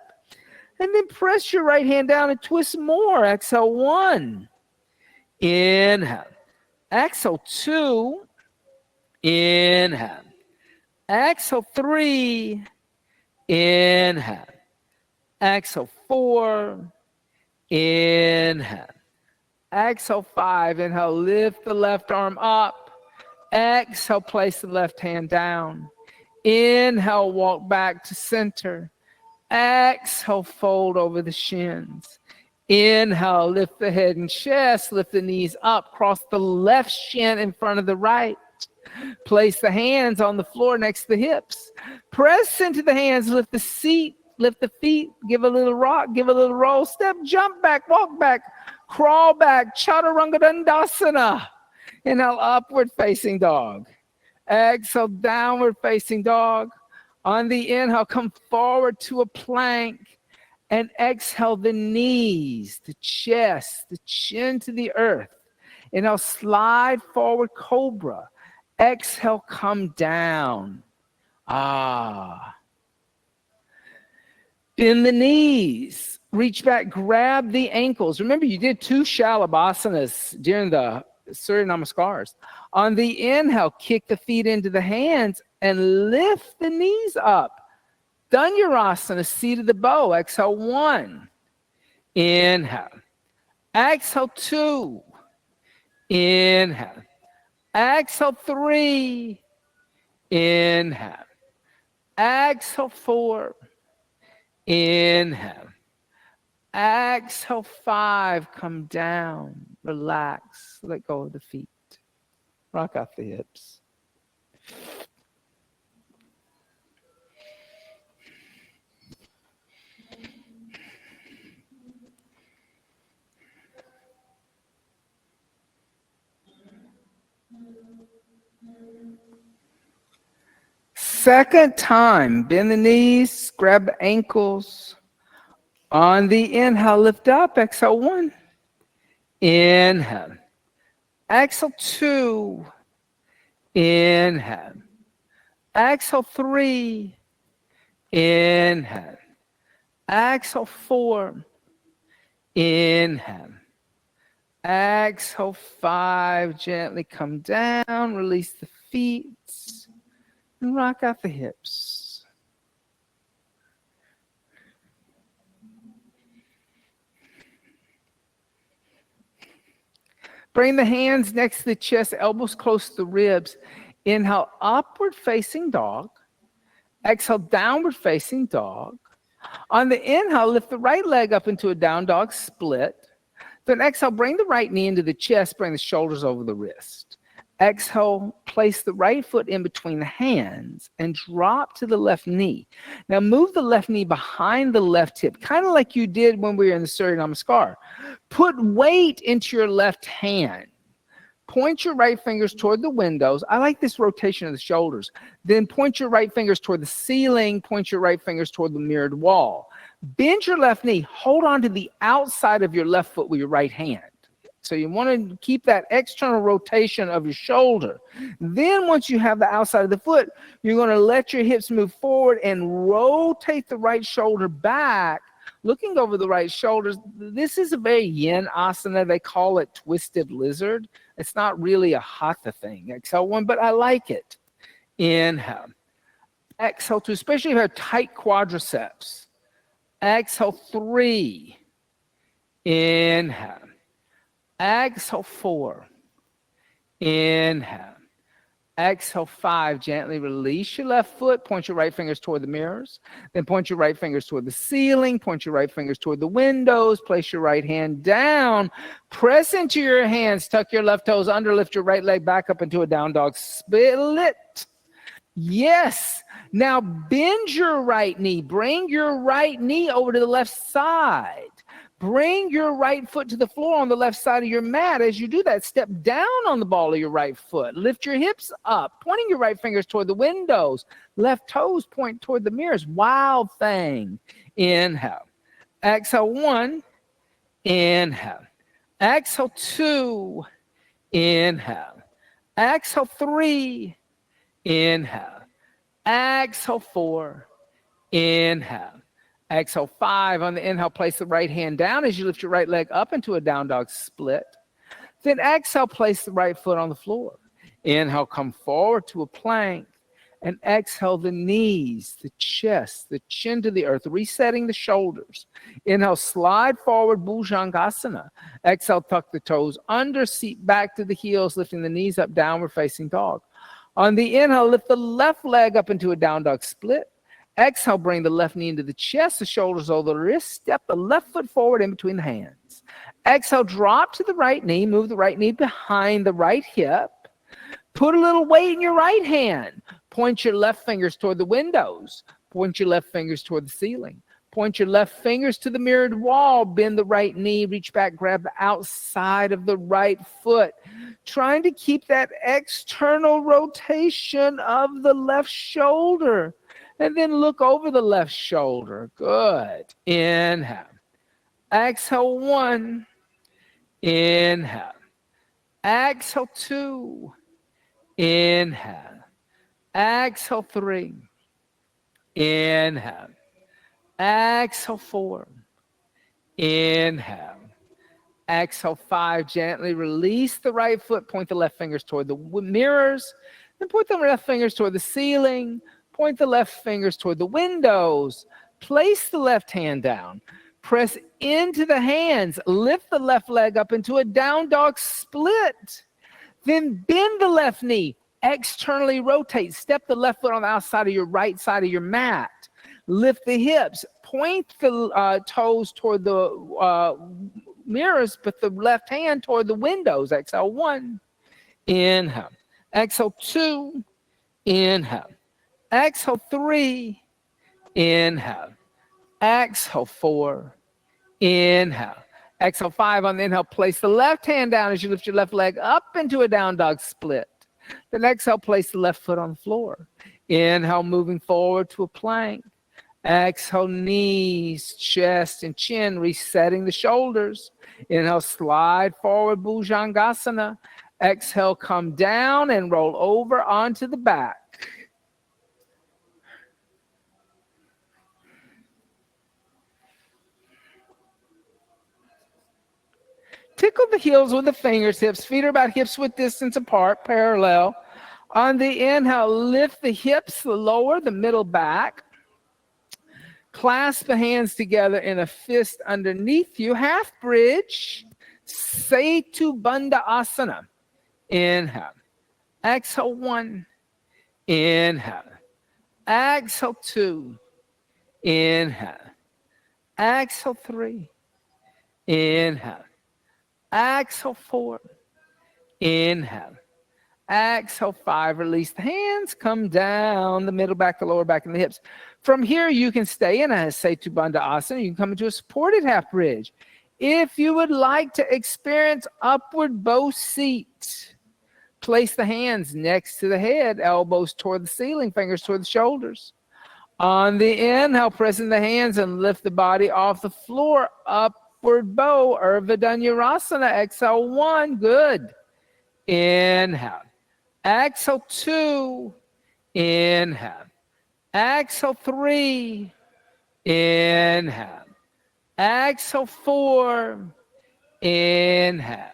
And then press your right hand down and twist more. Exhale 1. Inhale. Exhale 2. Inhale. Exhale 3. Inhale. Exhale 4. Inhale. Exhale 5. Inhale, lift the left arm up. Exhale, place the left hand down. Inhale, walk back to center. Exhale, fold over the shins. Inhale, lift the head and chest. Lift the knees up. Cross the left shin in front of the right. Place the hands on the floor next to the hips. Press into the hands, lift the seat, lift the feet, give a little rock, give a little roll, step, jump back, walk back, crawl back, Chaturanga Dandasana. Inhale, upward facing dog. Exhale, downward facing dog. On the inhale, come forward to a plank. And exhale, the knees, the chest, the chin to the earth. Inhale, slide forward, cobra. Exhale, come down. Bend the knees. Reach back, grab the ankles. Remember, you did 2 Shalabhasanas during the Surya Namaskars. On the inhale, kick the feet into the hands and lift the knees up. Dhanurasana, seat of the bow. Exhale 1. Inhale. Exhale 2. Inhale. Exhale 3. Inhale. Exhale 4. Inhale. Exhale 5. Come down. Relax. Let go of the feet. Rock out the hips. Second time, bend the knees, grab the ankles. On the inhale, lift up. Exhale 1. Inhale. Exhale 2. Inhale. Exhale 3. Inhale. Exhale 4. Inhale. Exhale, 5. Gently come down. Release the feet. And rock out the hips. Bring the hands next to the chest, elbows close to the ribs. Inhale, upward facing dog. Exhale, downward facing dog. On the inhale, lift the right leg up into a down dog split. Then exhale, bring the right knee into the chest, bring the shoulders over the wrist. Exhale, place the right foot in between the hands and drop to the left knee. Now move the left knee behind the left hip, kind of like you did when we were in the Surya Namaskar. Put weight into your left hand. Point your right fingers toward the windows. I like this rotation of the shoulders. Then point your right fingers toward the ceiling. Point your right fingers toward the mirrored wall. Bend your left knee. Hold on to the outside of your left foot with your right hand. So you want to keep that external rotation of your shoulder. Then once you have the outside of the foot, you're going to let your hips move forward and rotate the right shoulder back, looking over the right shoulders. This is a very yin asana. They call it twisted lizard. It's not really a hatha thing. Exhale 1, but I like it. Inhale. Exhale 2, especially if you have tight quadriceps. Exhale 3. Inhale. Exhale 4. Inhale. Exhale 5. Gently release your left foot. Point your right fingers toward the mirrors. Then point your right fingers toward the ceiling. Point your right fingers toward the windows. Place your right hand down. Press into your hands. Tuck your left toes under. Lift your right leg back up into a down dog split. Yes. Now bend your right knee. Bring your right knee over to the left side. Bring your right foot to the floor on the left side of your mat. As you do that, step down on the ball of your right foot. Lift your hips up, pointing your right fingers toward the windows. Left toes point toward the mirrors. Wild thing. Inhale. Exhale 1. Inhale. Exhale 2. Inhale. Exhale 3. Inhale. Exhale 4. Inhale. Exhale 5. On the inhale, place the right hand down as you lift your right leg up into a down dog split. Then exhale, place the right foot on the floor. Inhale, come forward to a plank. And exhale, the knees, the chest, the chin to the earth, resetting the shoulders. Inhale, slide forward, Bhujangasana. Exhale, tuck the toes under, seat back to the heels, lifting the knees up, downward facing dog. On the inhale, lift the left leg up into a down dog split. Exhale, bring the left knee into the chest, the shoulders over the wrist. Step the left foot forward in between the hands. Exhale, drop to the right knee. Move the right knee behind the right hip. Put a little weight in your right hand. Point your left fingers toward the windows. Point your left fingers toward the ceiling. Point your left fingers to the mirrored wall. Bend the right knee. Reach back. Grab the outside of the right foot. Trying to keep that external rotation of the left shoulder. And then look over the left shoulder. Good. Inhale. Exhale 1. Inhale. Exhale 2. Inhale. Exhale 3. Inhale. Exhale 4. Inhale. Exhale 5. Gently release the right foot. Point the left fingers toward the mirrors. Then point the left fingers toward the ceiling. Point the left fingers toward the windows. Place the left hand down. Press into the hands. Lift the left leg up into a down dog split. Then bend the left knee. Externally rotate. Step the left foot on the outside of your right side of your mat. Lift the hips. Point the toes toward the mirrors, but the left hand toward the windows. Exhale 1. Inhale. Exhale 2. Inhale. Exhale 3. Inhale. Exhale 4. Inhale. Exhale 5. On the inhale, place the left hand down as you lift your left leg up into a down dog split. Then exhale, place the left foot on the floor. Inhale, moving forward to a plank. Exhale, knees, chest, and chin, resetting the shoulders. Inhale, slide forward, Bhujangasana. Exhale, come down and roll over onto the back. Tickle the heels with the fingertips. Feet are about hips width distance apart, parallel. On the inhale, lift the hips, the lower, the middle back. Clasp the hands together in a fist underneath you. Half bridge. Setu Bandha Asana. Inhale. Exhale 1. Inhale. Exhale 2. Inhale. Exhale 3. Inhale. Exhale 4. Inhale. Exhale 5. Release the hands. Come down the middle back, the lower back, and the hips. From here, you can stay in a Setu Bandha Asana. You can come into a supported half bridge. If you would like to experience upward bow seat, place the hands next to the head, elbows toward the ceiling, fingers toward the shoulders. On the inhale, pressing the hands and lift the body off the floor. Upward bow, Urdhva Dhanurasana. Exhale 1. Good. Inhale. Exhale 2. Inhale. Exhale 3. Inhale. Exhale 4. Inhale.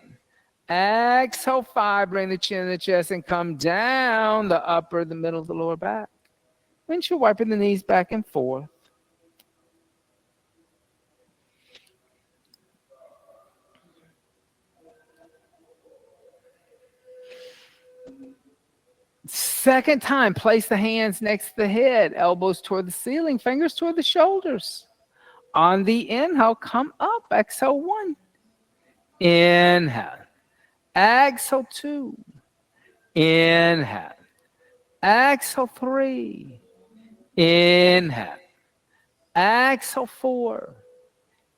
Exhale 5. Bring the chin to the chest and come down the upper, the middle, the lower back. Windshield wiping the knees back and forth. Second time, place the hands next to the head, elbows toward the ceiling, fingers toward the shoulders. On the inhale, come up. Exhale 1. Inhale. Exhale 2. Inhale. Exhale 3. Inhale. Exhale 4.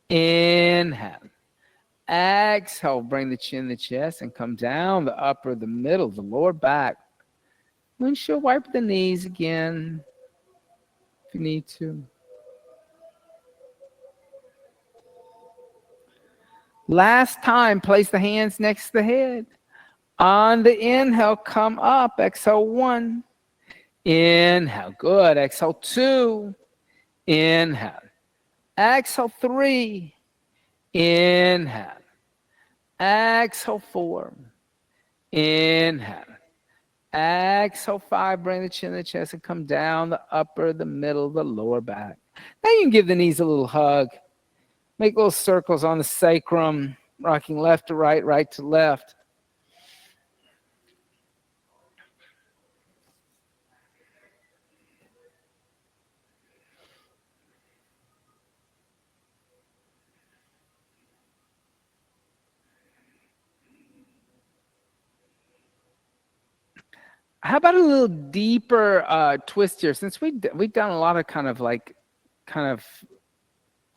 Inhale. Exhale. Bring the chin to the chest and come down the upper, the middle, the lower back. Windshield wipe the knees again if you need to. Last time, place the hands next to the head. On the inhale, come up. Exhale 1. Inhale. Good. Exhale 2. Inhale. Exhale 3. Inhale. Exhale 4. Inhale. Exhale 5. Bring the chin to the chest and come down the upper, the middle, the lower back. Now you can give the knees a little hug. Make little circles on the sacrum, rocking left to right, right to left. How about a little deeper twist here? Since we've done a lot of kind of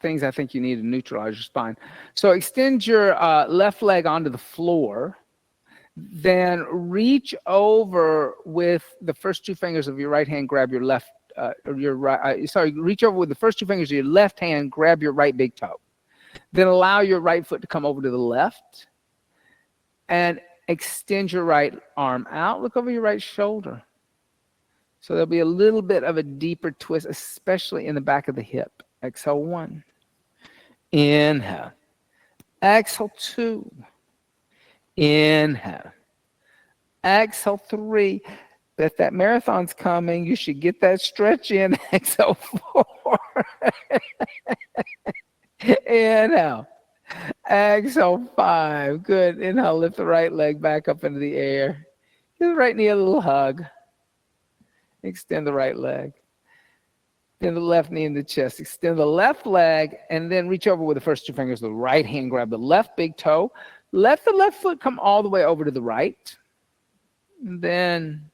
things I think you need to neutralize your spine. So extend your left leg onto the floor, then reach over with the first 2 fingers of your right hand, grab your left, reach over with the first 2 fingers of your left hand, grab your right big toe. Then allow your right foot to come over to the left and extend your right arm out. Look over your right shoulder. So there'll be a little bit of a deeper twist, especially in the back of the hip. Exhale 1. Inhale. Exhale 2. Inhale. Exhale 3. If that marathon's coming, you should get that stretch in. Exhale 4. Inhale. Exhale 5. Good. Inhale, lift the right leg back up into the air. Give the right knee a little hug. Extend the right leg. Extend the left knee in the chest. Extend the left leg and then reach over with the first 2 fingers of the right hand. Grab the left big toe. Let the left foot come all the way over to the right. And then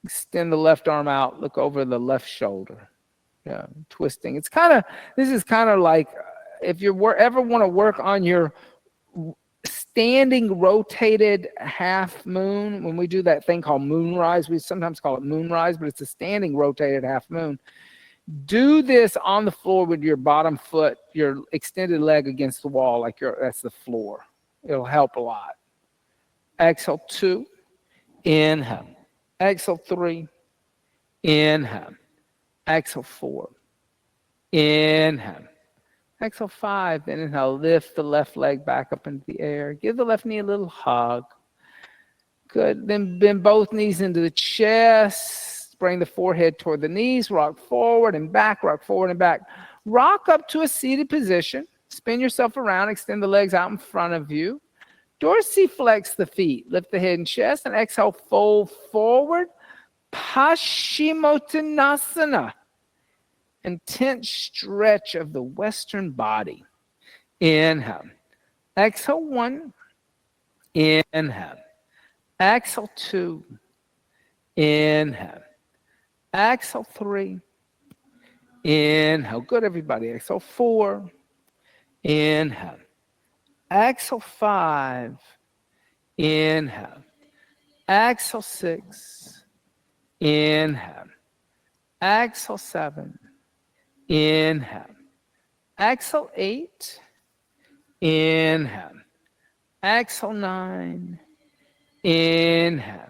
extend the left arm out. Look over the left shoulder. Yeah, twisting. This is kind of like if you ever want to work on your standing rotated half moon, when we do that thing called moonrise, we sometimes call it moonrise, but it's a standing rotated half moon. Do this on the floor with your bottom foot, your extended leg against the wall, that's the floor. It'll help a lot. Exhale 2. Inhale. Exhale 3. Inhale. Exhale 4. Inhale. Exhale 5. Then inhale, lift the left leg back up into the air. Give the left knee a little hug. Good. Then bend both knees into the chest. Bring the forehead toward the knees. Rock forward and back. Rock forward and back. Rock up to a seated position. Spin yourself around. Extend the legs out in front of you. Dorsiflex the feet. Lift the head and chest. And exhale, fold forward. Paschimottanasana. Intense stretch of the Western body. Inhale. Exhale 1. Inhale. Exhale 2. Inhale. Exhale 3. Inhale. Good, everybody. Exhale 4. Inhale. Exhale 5. Inhale. Exhale 6. Inhale. Exhale 7. Inhale. Exhale 8. Inhale. Exhale 9. Inhale.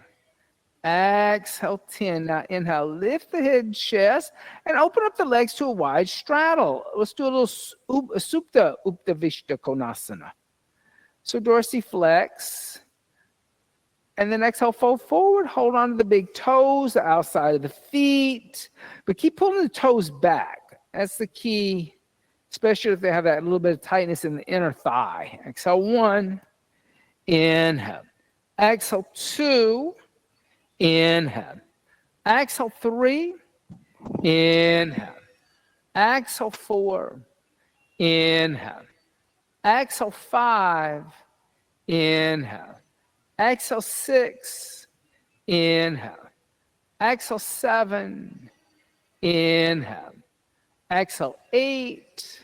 Exhale 10. Now inhale, lift the head and chest and open up the legs to a wide straddle. Let's do a little Supta Uptavishta Konasana. So dorsiflex. And then exhale, fold forward. Hold on to the big toes, the outside of the feet. But keep pulling the toes back. That's the key, especially if they have that little bit of tightness in the inner thigh. Exhale 1. Inhale. Exhale 2. Inhale. Exhale 3. Inhale. Exhale 4. Inhale. Exhale 5. Inhale. Exhale 6. Inhale. Exhale 7. Inhale. Exhale 8.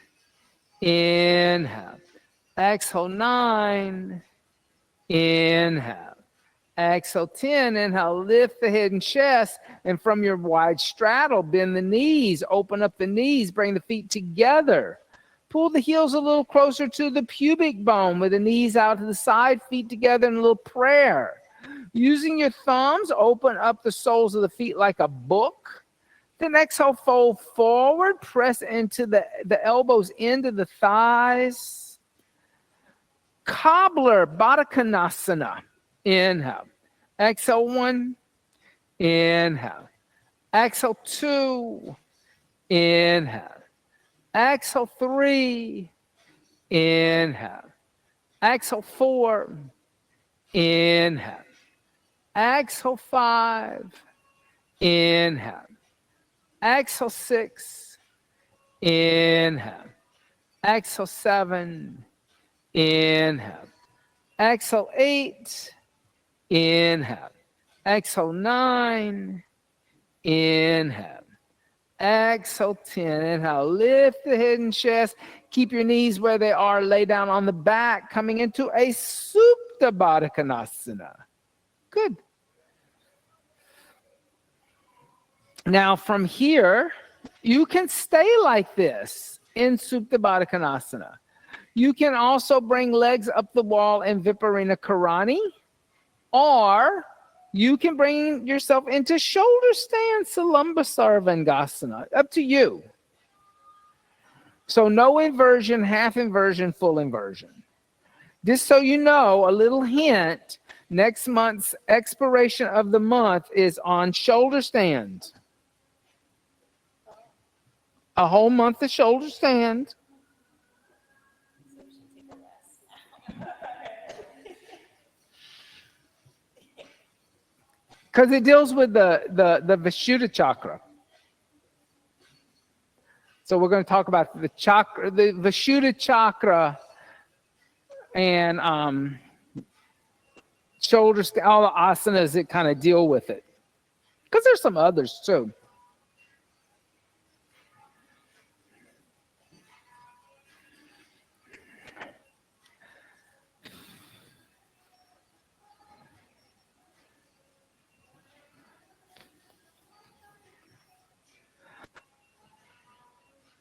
Inhale. Exhale 9. Inhale. Exhale 10. Inhale, lift the head and chest. And from your wide straddle, bend the knees. Open up the knees. Bring the feet together. Pull the heels a little closer to the pubic bone with the knees out to the side, feet together in a little prayer. Using your thumbs, open up the soles of the feet like a book. Then exhale, fold forward. Press into the elbows into the thighs. Cobbler, Baddha Konasana. Inhale. Exhale 1. Inhale. Exhale 2. Inhale. Exhale 3. Inhale. Exhale 4. Inhale. Exhale 5. Inhale. Exhale 6. Inhale. Exhale 7. Inhale. Exhale 8. Inhale. Exhale 9. Inhale. Exhale 10. Inhale. Lift the head and chest. Keep your knees where they are. Lay down on the back. Coming into a Supta Baddha Konasana. Good. Now from here, you can stay like this in Supta Baddha Konasana. You can also bring legs up the wall in Viparina Karani, or you can bring yourself into shoulder stance, Salamba Sarvangasana. Up to you. So no inversion, half inversion, full inversion. Just so you know, a little hint, next month's expiration of the month is on shoulder stand. A whole month of shoulder stand. Because it deals with the Vishuddha chakra. So we're going to talk about the chakra, the Vishuddha chakra, and shoulders, all the asanas that kind of deal with it. Because there's some others too.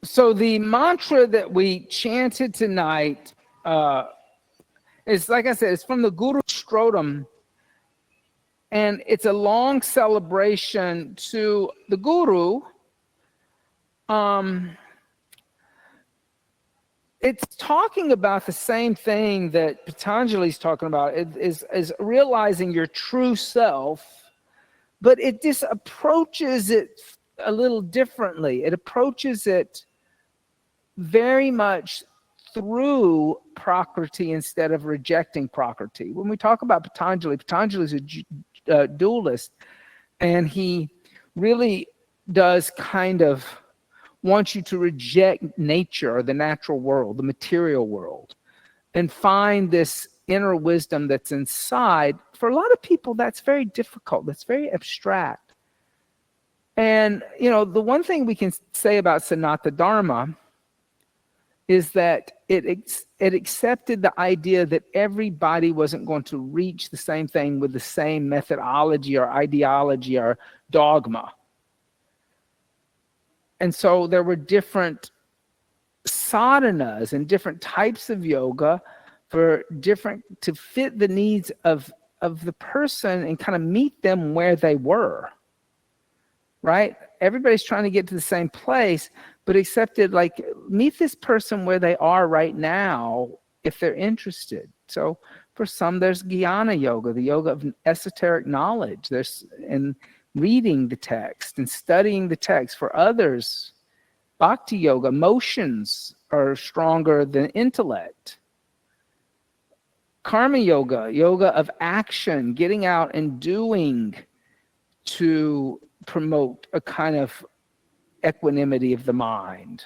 So the mantra that we chanted tonight is, like I said, it's from the Guru Scrotum, and it's a long celebration to the Guru. it's talking about the same thing that Patanjali's talking about, is realizing your true self, but it just approaches it a little differently. It approaches it very much through Prakriti instead of rejecting Prakriti. When we talk about Patanjali, Patanjali is a dualist, and he really does kind of want you to reject nature or the natural world, the material world, and find this inner wisdom that's inside. For a lot of people, that's very difficult. That's very abstract. And, the one thing we can say about Sanatana Dharma is that it accepted the idea that everybody wasn't going to reach the same thing with the same methodology or ideology or dogma. And so there were different sadhanas and different types of yoga to fit the needs of the person and kind of meet them where they were. Right? Everybody's trying to get to the same place, but accepted, like, meet this person where they are right now if they're interested. So for some, there's Jnana yoga, the yoga of esoteric knowledge. There's and reading the text and studying the text. For others, bhakti yoga, emotions are stronger than intellect. Karma yoga, yoga of action, getting out and doing to promote a kind of equanimity of the mind.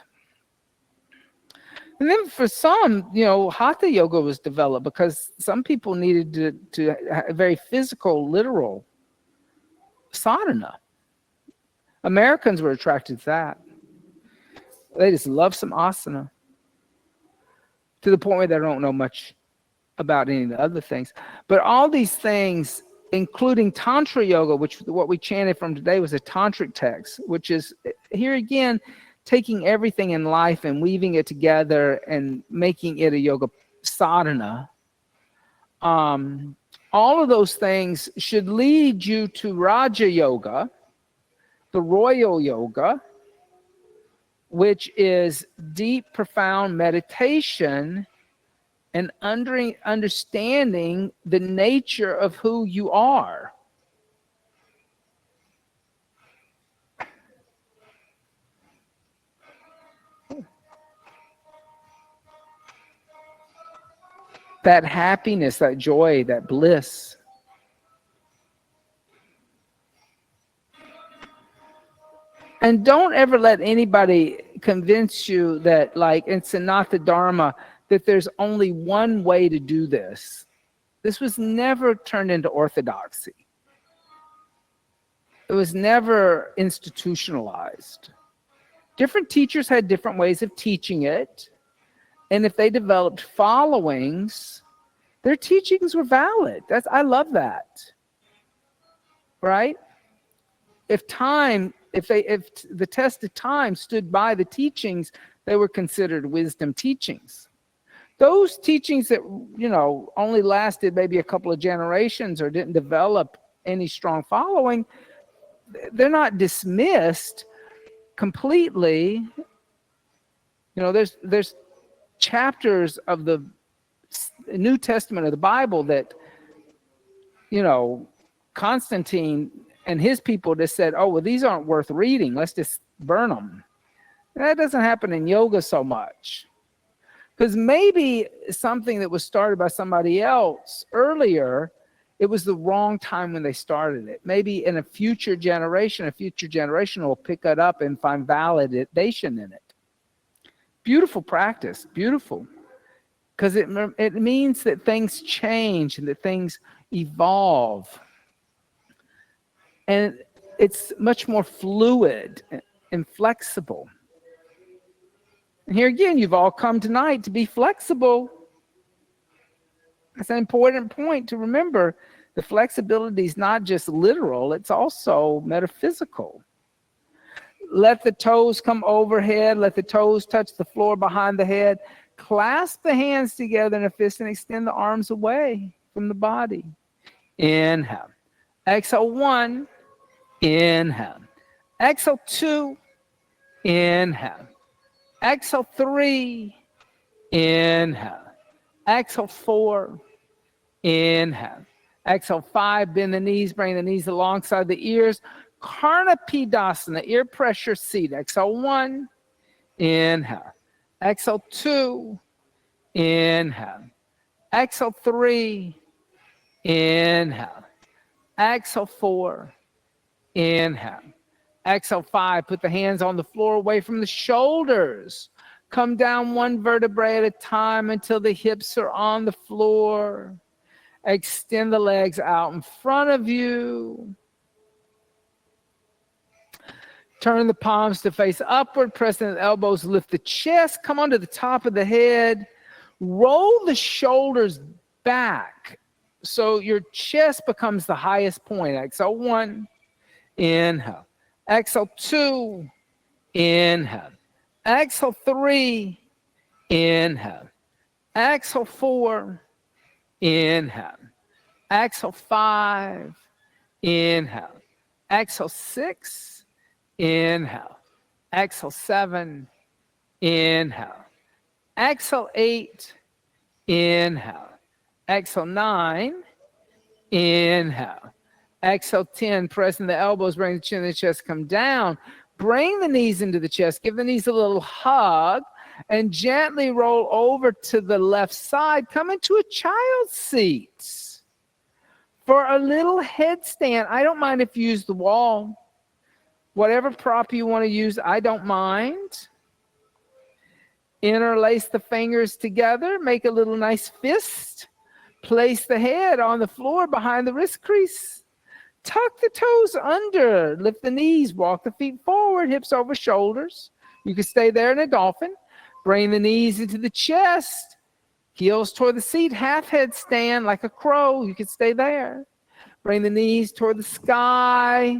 And then for some, hatha yoga was developed because some people needed to have a very physical, literal sadhana. Americans were attracted to that. They just love some asana to the point where they don't know much about any of the other things. But all these things, including Tantra yoga, which what we chanted from today was a tantric text, which is, here again, taking everything in life and weaving it together and making it a yoga sadhana. All of those things should lead you to Raja Yoga, the royal yoga, which is deep, profound meditation and understanding the nature of who you are. That happiness, that joy, that bliss. And don't ever let anybody convince you that, like in Sanatana Dharma, that there's only one way to do this. This was never turned into orthodoxy. It was never institutionalized. Different teachers had different ways of teaching it. And if they developed followings, their teachings were valid. I love that. Right? If the test of time stood by the teachings, they were considered wisdom teachings. Those teachings that, only lasted maybe a couple of generations or didn't develop any strong following, they're not dismissed completely. There's chapters of the New Testament of the Bible that, Constantine and his people just said, oh, well, these aren't worth reading. Let's just burn them. And that doesn't happen in yoga so much. Because maybe something that was started by somebody else earlier, it was the wrong time when they started it. Maybe in a future generation will pick it up and find validation in it. Beautiful practice, beautiful. Because it means that things change and that things evolve. And it's much more fluid and flexible. And here again, you've all come tonight to be flexible. That's an important point to remember. The flexibility is not just literal, it's also metaphysical. Let the toes come overhead. Let the toes touch the floor behind the head. Clasp the hands together in a fist and extend the arms away from the body. Inhale. Exhale, 1. Inhale. Exhale, 2. Inhale. Exhale, 3. Inhale. Exhale, 4. Inhale. Exhale, 5. Bend the knees, bring the knees alongside the ears. Karnapidasana, ear pressure seat. Exhale, 1. Inhale. Exhale, 2. Inhale. Exhale, 3. Inhale. Exhale, 4. Inhale. Exhale, 5. Put the hands on the floor away from the shoulders. Come down one vertebrae at a time until the hips are on the floor. Extend the legs out in front of you. Turn the palms to face upward, pressing the elbows, lift the chest, come onto the top of the head. Roll the shoulders back so your chest becomes the highest point. Exhale, 1. Inhale. Exhale, 2. Inhale. Exhale, 3. Inhale. Exhale, 4. Inhale. Exhale, 5. Inhale. Exhale, 6. Inhale. Exhale, 7. Inhale. Exhale, 8. Inhale. Exhale, 9. Inhale. Exhale, 10. Pressing the elbows, bring the chin and the chest come down. Bring the knees into the chest. Give the knees a little hug. And gently roll over to the left side. Come into a child's seat. For a little headstand, I don't mind if you use the wall. Whatever prop you want to use, I don't mind. Interlace the fingers together. Make a little nice fist. Place the head on the floor behind the wrist crease. Tuck the toes under. Lift the knees. Walk the feet forward. Hips over shoulders. You can stay there in a dolphin. Bring the knees into the chest. Heels toward the seat. Half headstand like a crow. You can stay there. Bring the knees toward the sky.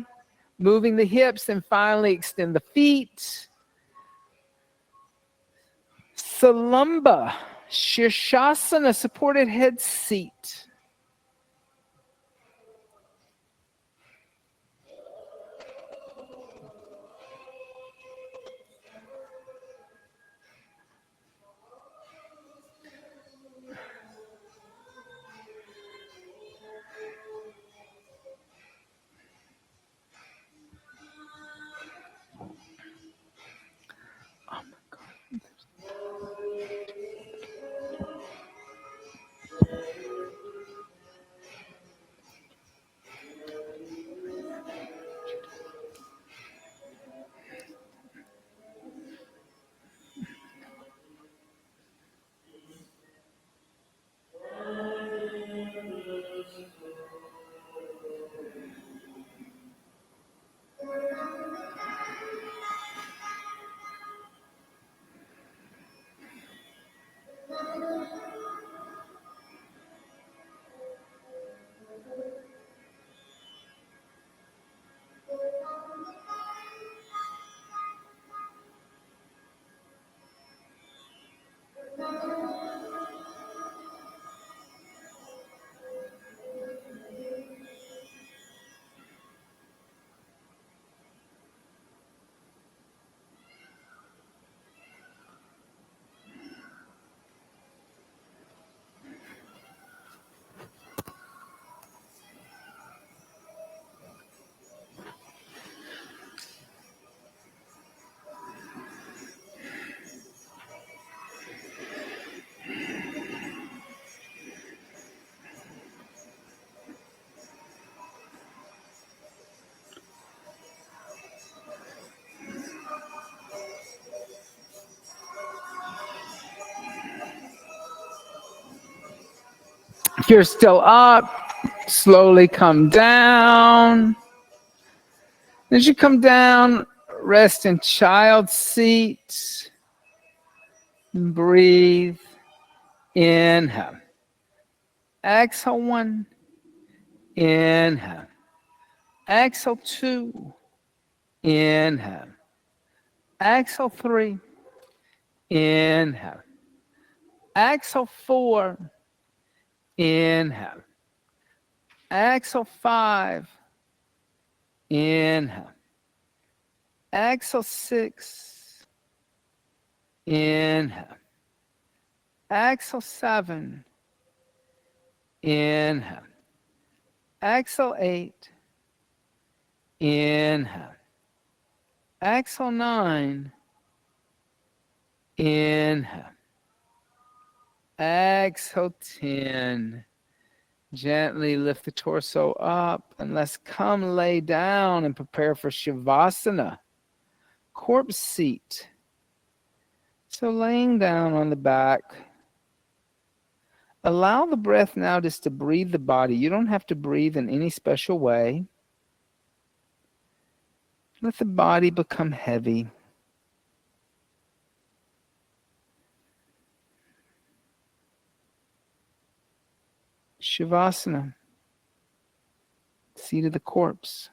Moving the hips, and finally extend the feet. Salamba, Shirshasana, supported head seat. If you're still up, slowly come down. As you come down, rest in child's seat. Breathe. Inhale. Exhale, 1. Inhale. Exhale, 2. Inhale. Exhale, 3. Inhale. Exhale, 4. Inhale. Exhale, 5. Inhale. Exhale, 6. Inhale. Exhale, 7. Inhale. Exhale, 8. Inhale. Exhale, 9. Inhale. Exhale, 10. Gently lift the torso up and let's come lay down and prepare for Shavasana, corpse seat. So laying down on the back, allow the breath now just to breathe the body. You don't have to breathe in any special way. Let the body become heavy. Shavasana, seat of the corpse.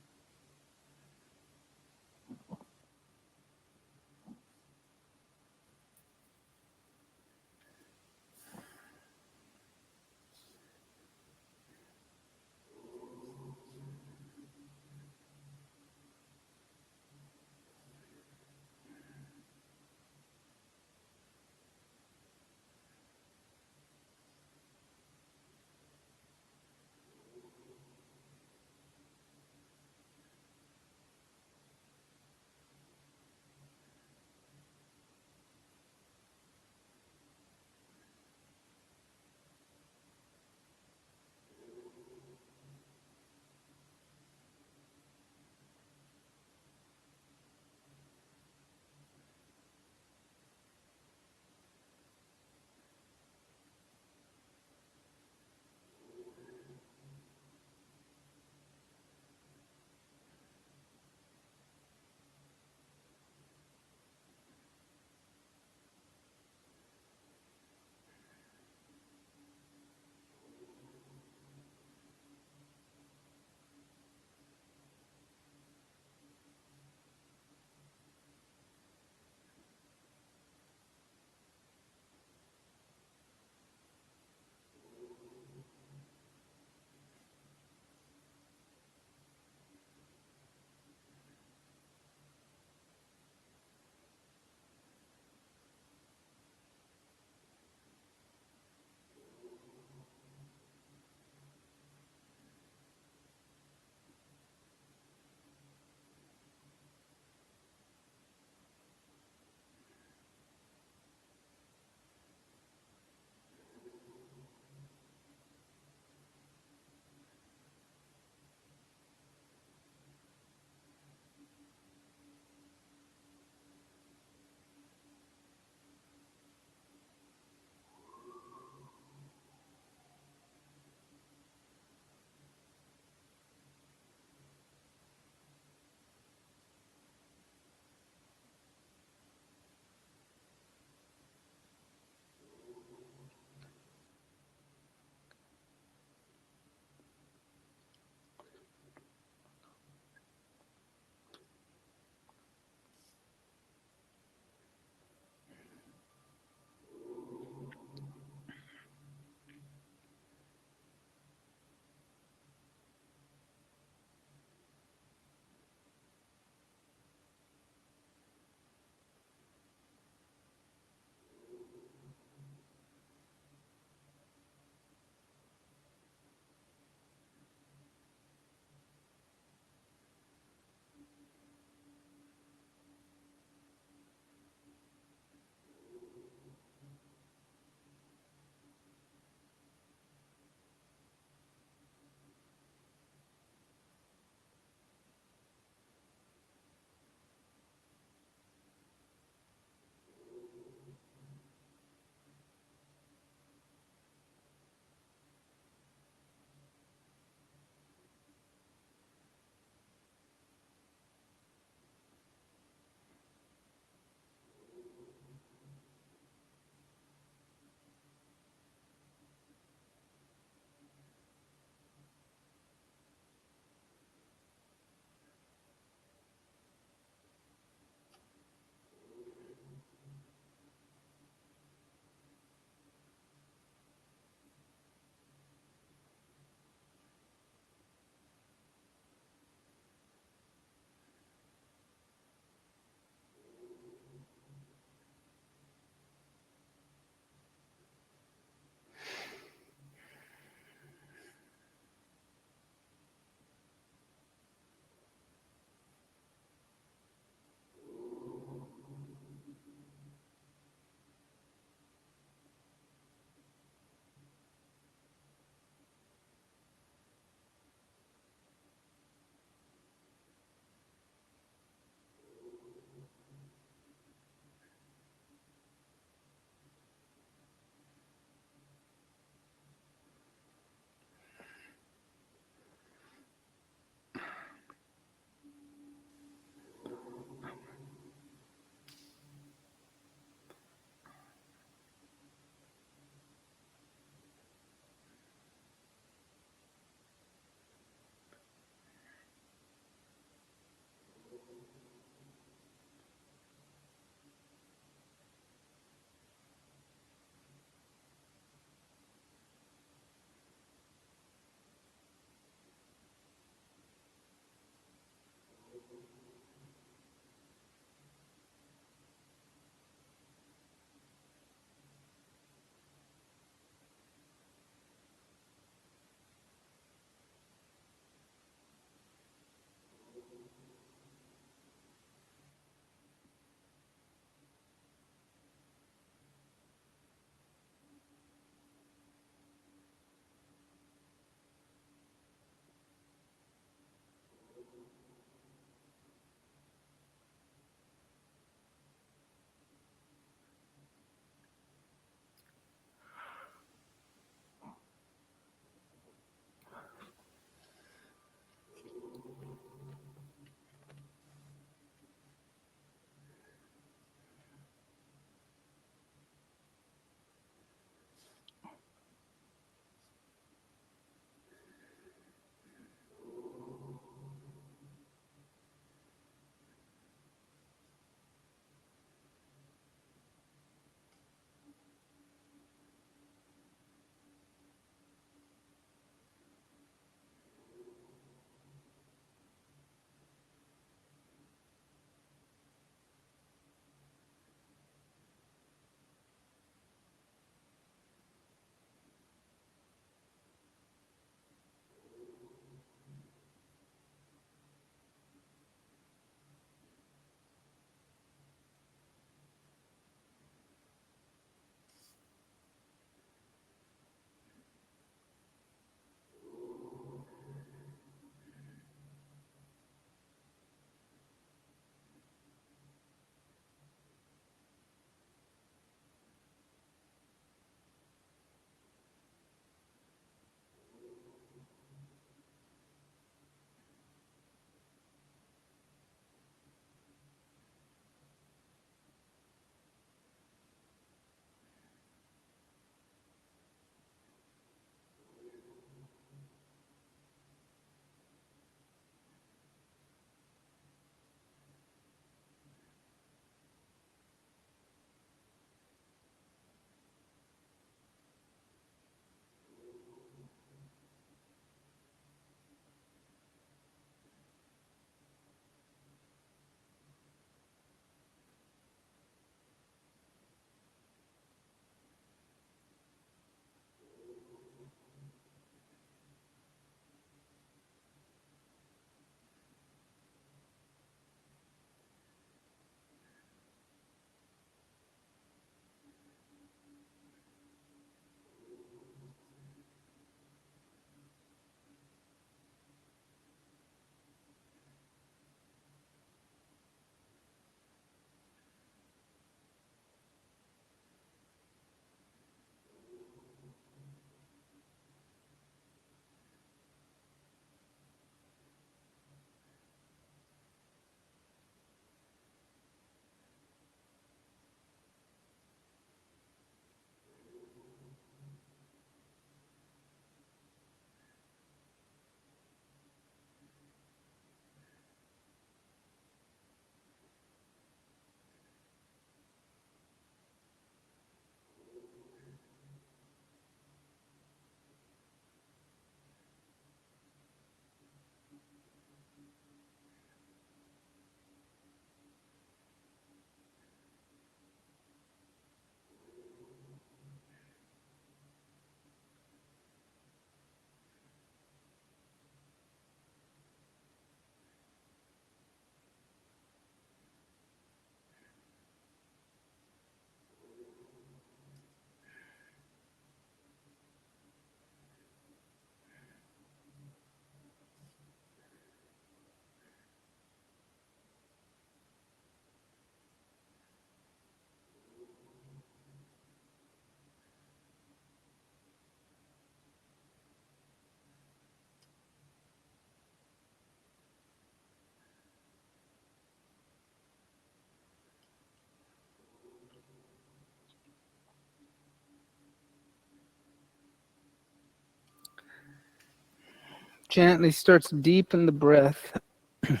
Gently start to deepen the breath. And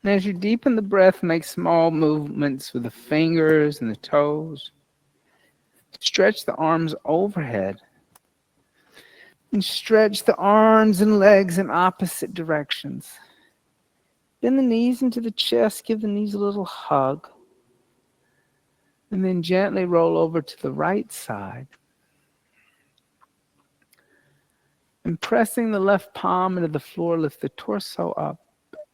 as you deepen the breath, make small movements with the fingers and the toes. Stretch the arms overhead. And stretch the arms and legs in opposite directions. Bend the knees into the chest, give the knees a little hug. And then gently roll over to the right side. And pressing the left palm into the floor, lift the torso up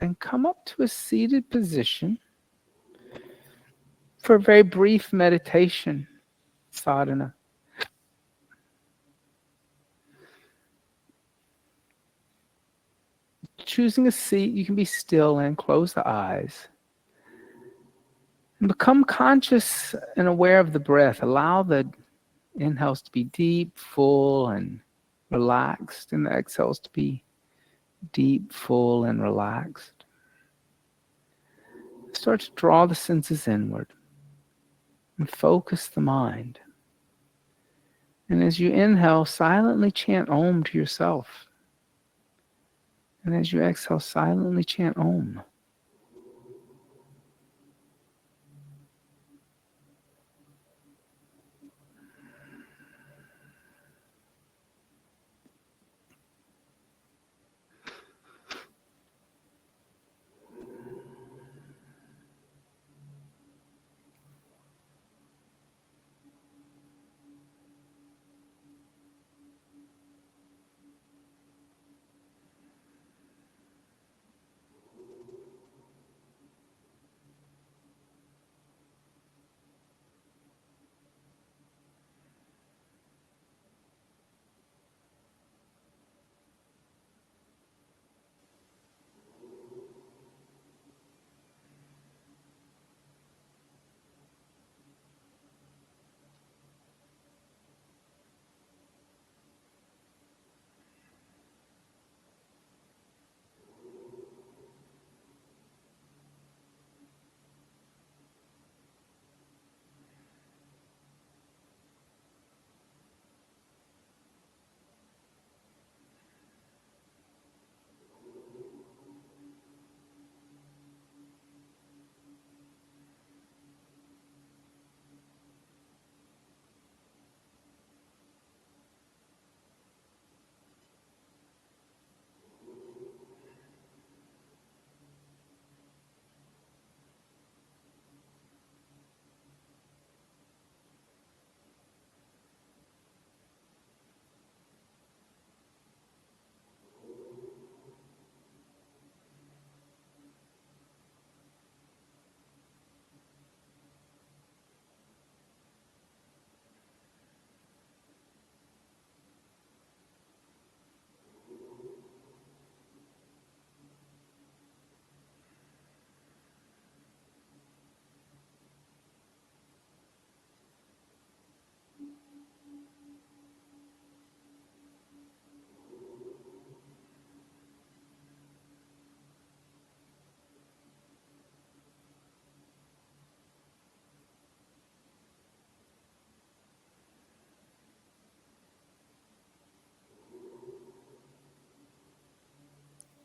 and come up to a seated position for a very brief meditation sadhana. Choosing a seat, you can be still and close the eyes. And become conscious and aware of the breath. Allow the inhales to be deep, full, and relaxed, and the exhales to be deep, full, and relaxed. Start to draw the senses inward and focus the mind. And as you inhale, silently chant Om to yourself. And as you exhale, silently chant Om.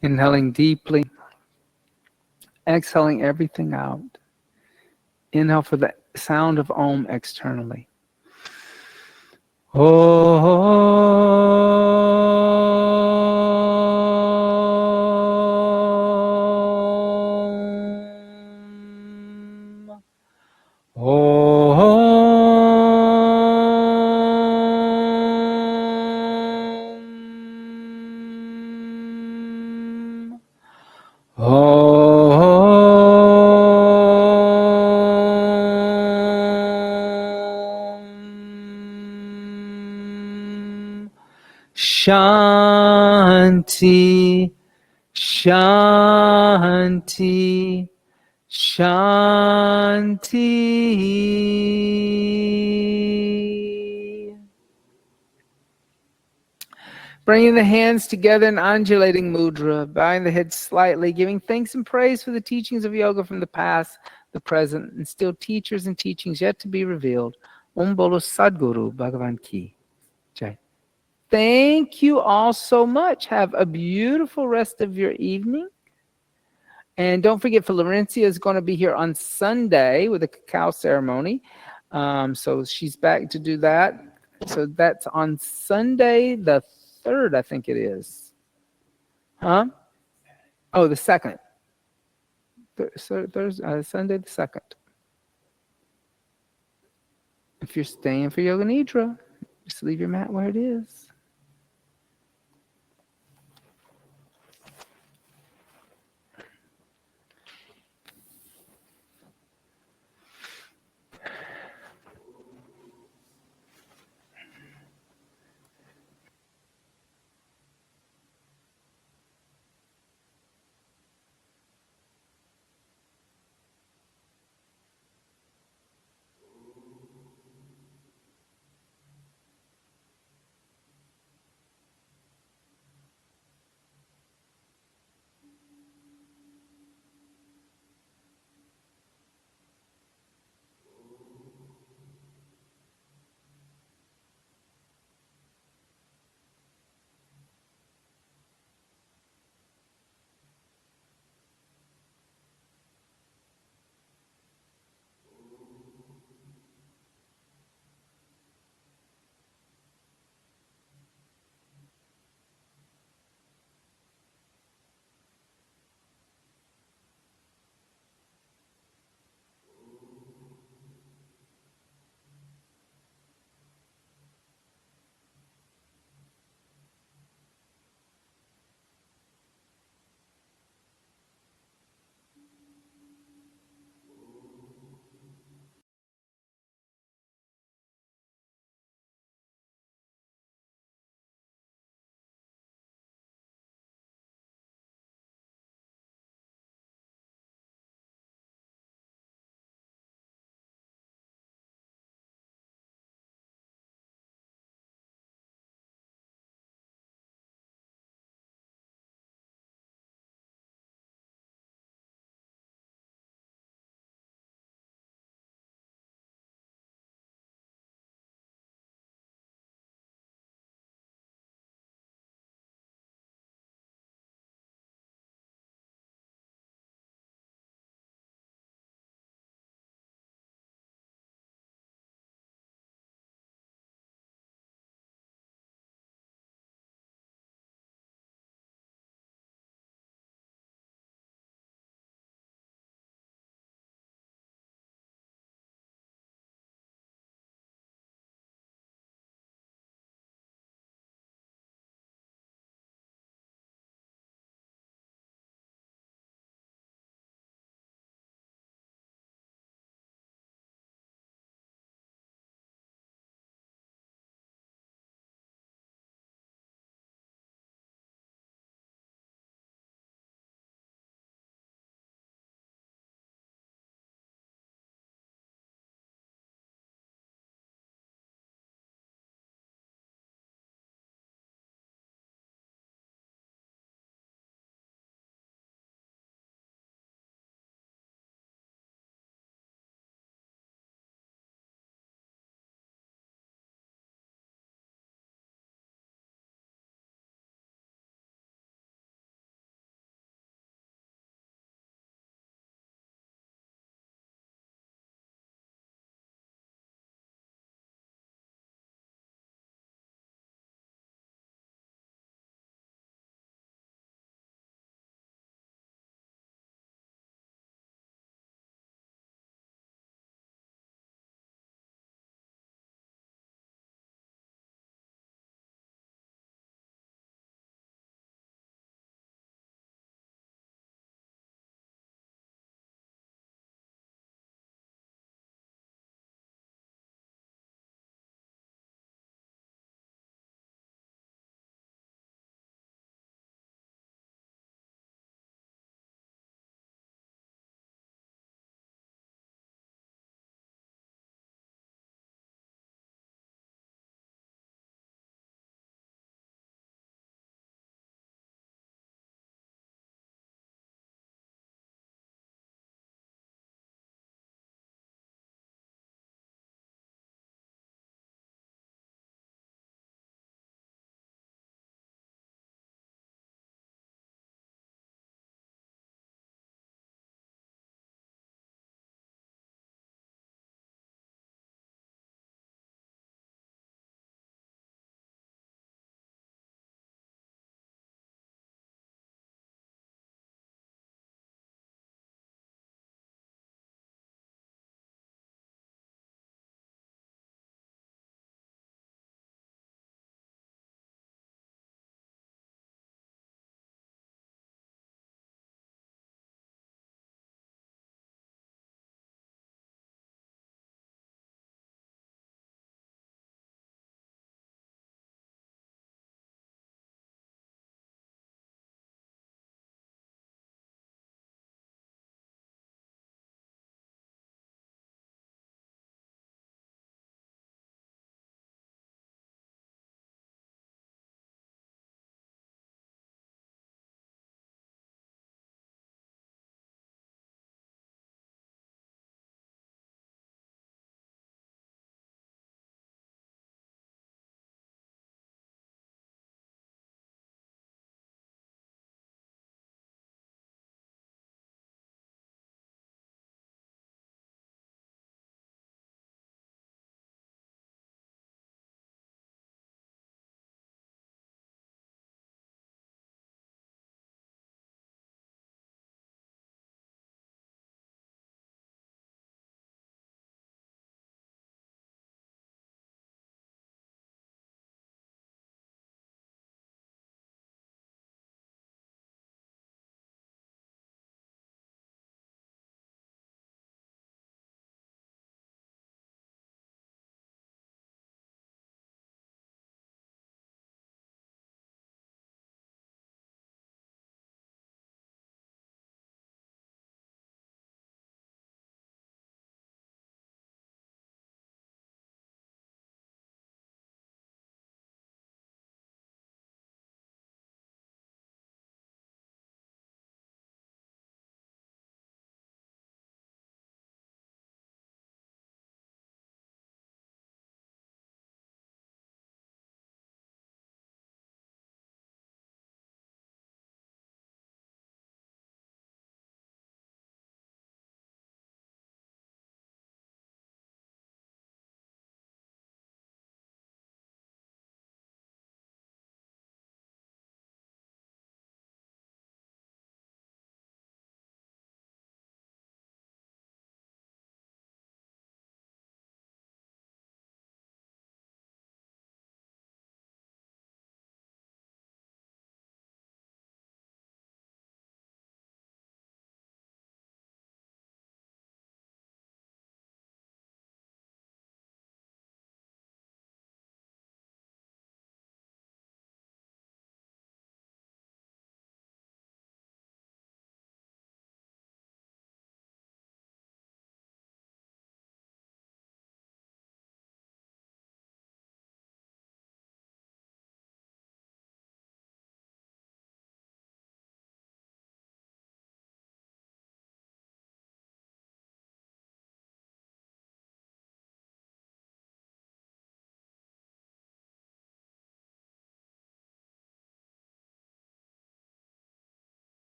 Inhaling deeply, exhaling everything out. Inhale for the sound of Om externally. Om. Om. Shanti, Shanti, Shanti. Bringing the hands together in undulating mudra, bowing the head slightly, giving thanks and praise for the teachings of yoga from the past, the present, and still teachers and teachings yet to be revealed. Om Bolo Sadguru Bhagavan Ki Jai. Thank you all so much. Have a beautiful rest of your evening. And don't forget, Florencia is going to be here on Sunday with a cacao ceremony. So she's back to do that. So that's on Sunday the 3rd, I think it is. Huh? Oh, the 2nd. Thursday, Sunday the 2nd. If you're staying for Yoga Nidra, just leave your mat where it is.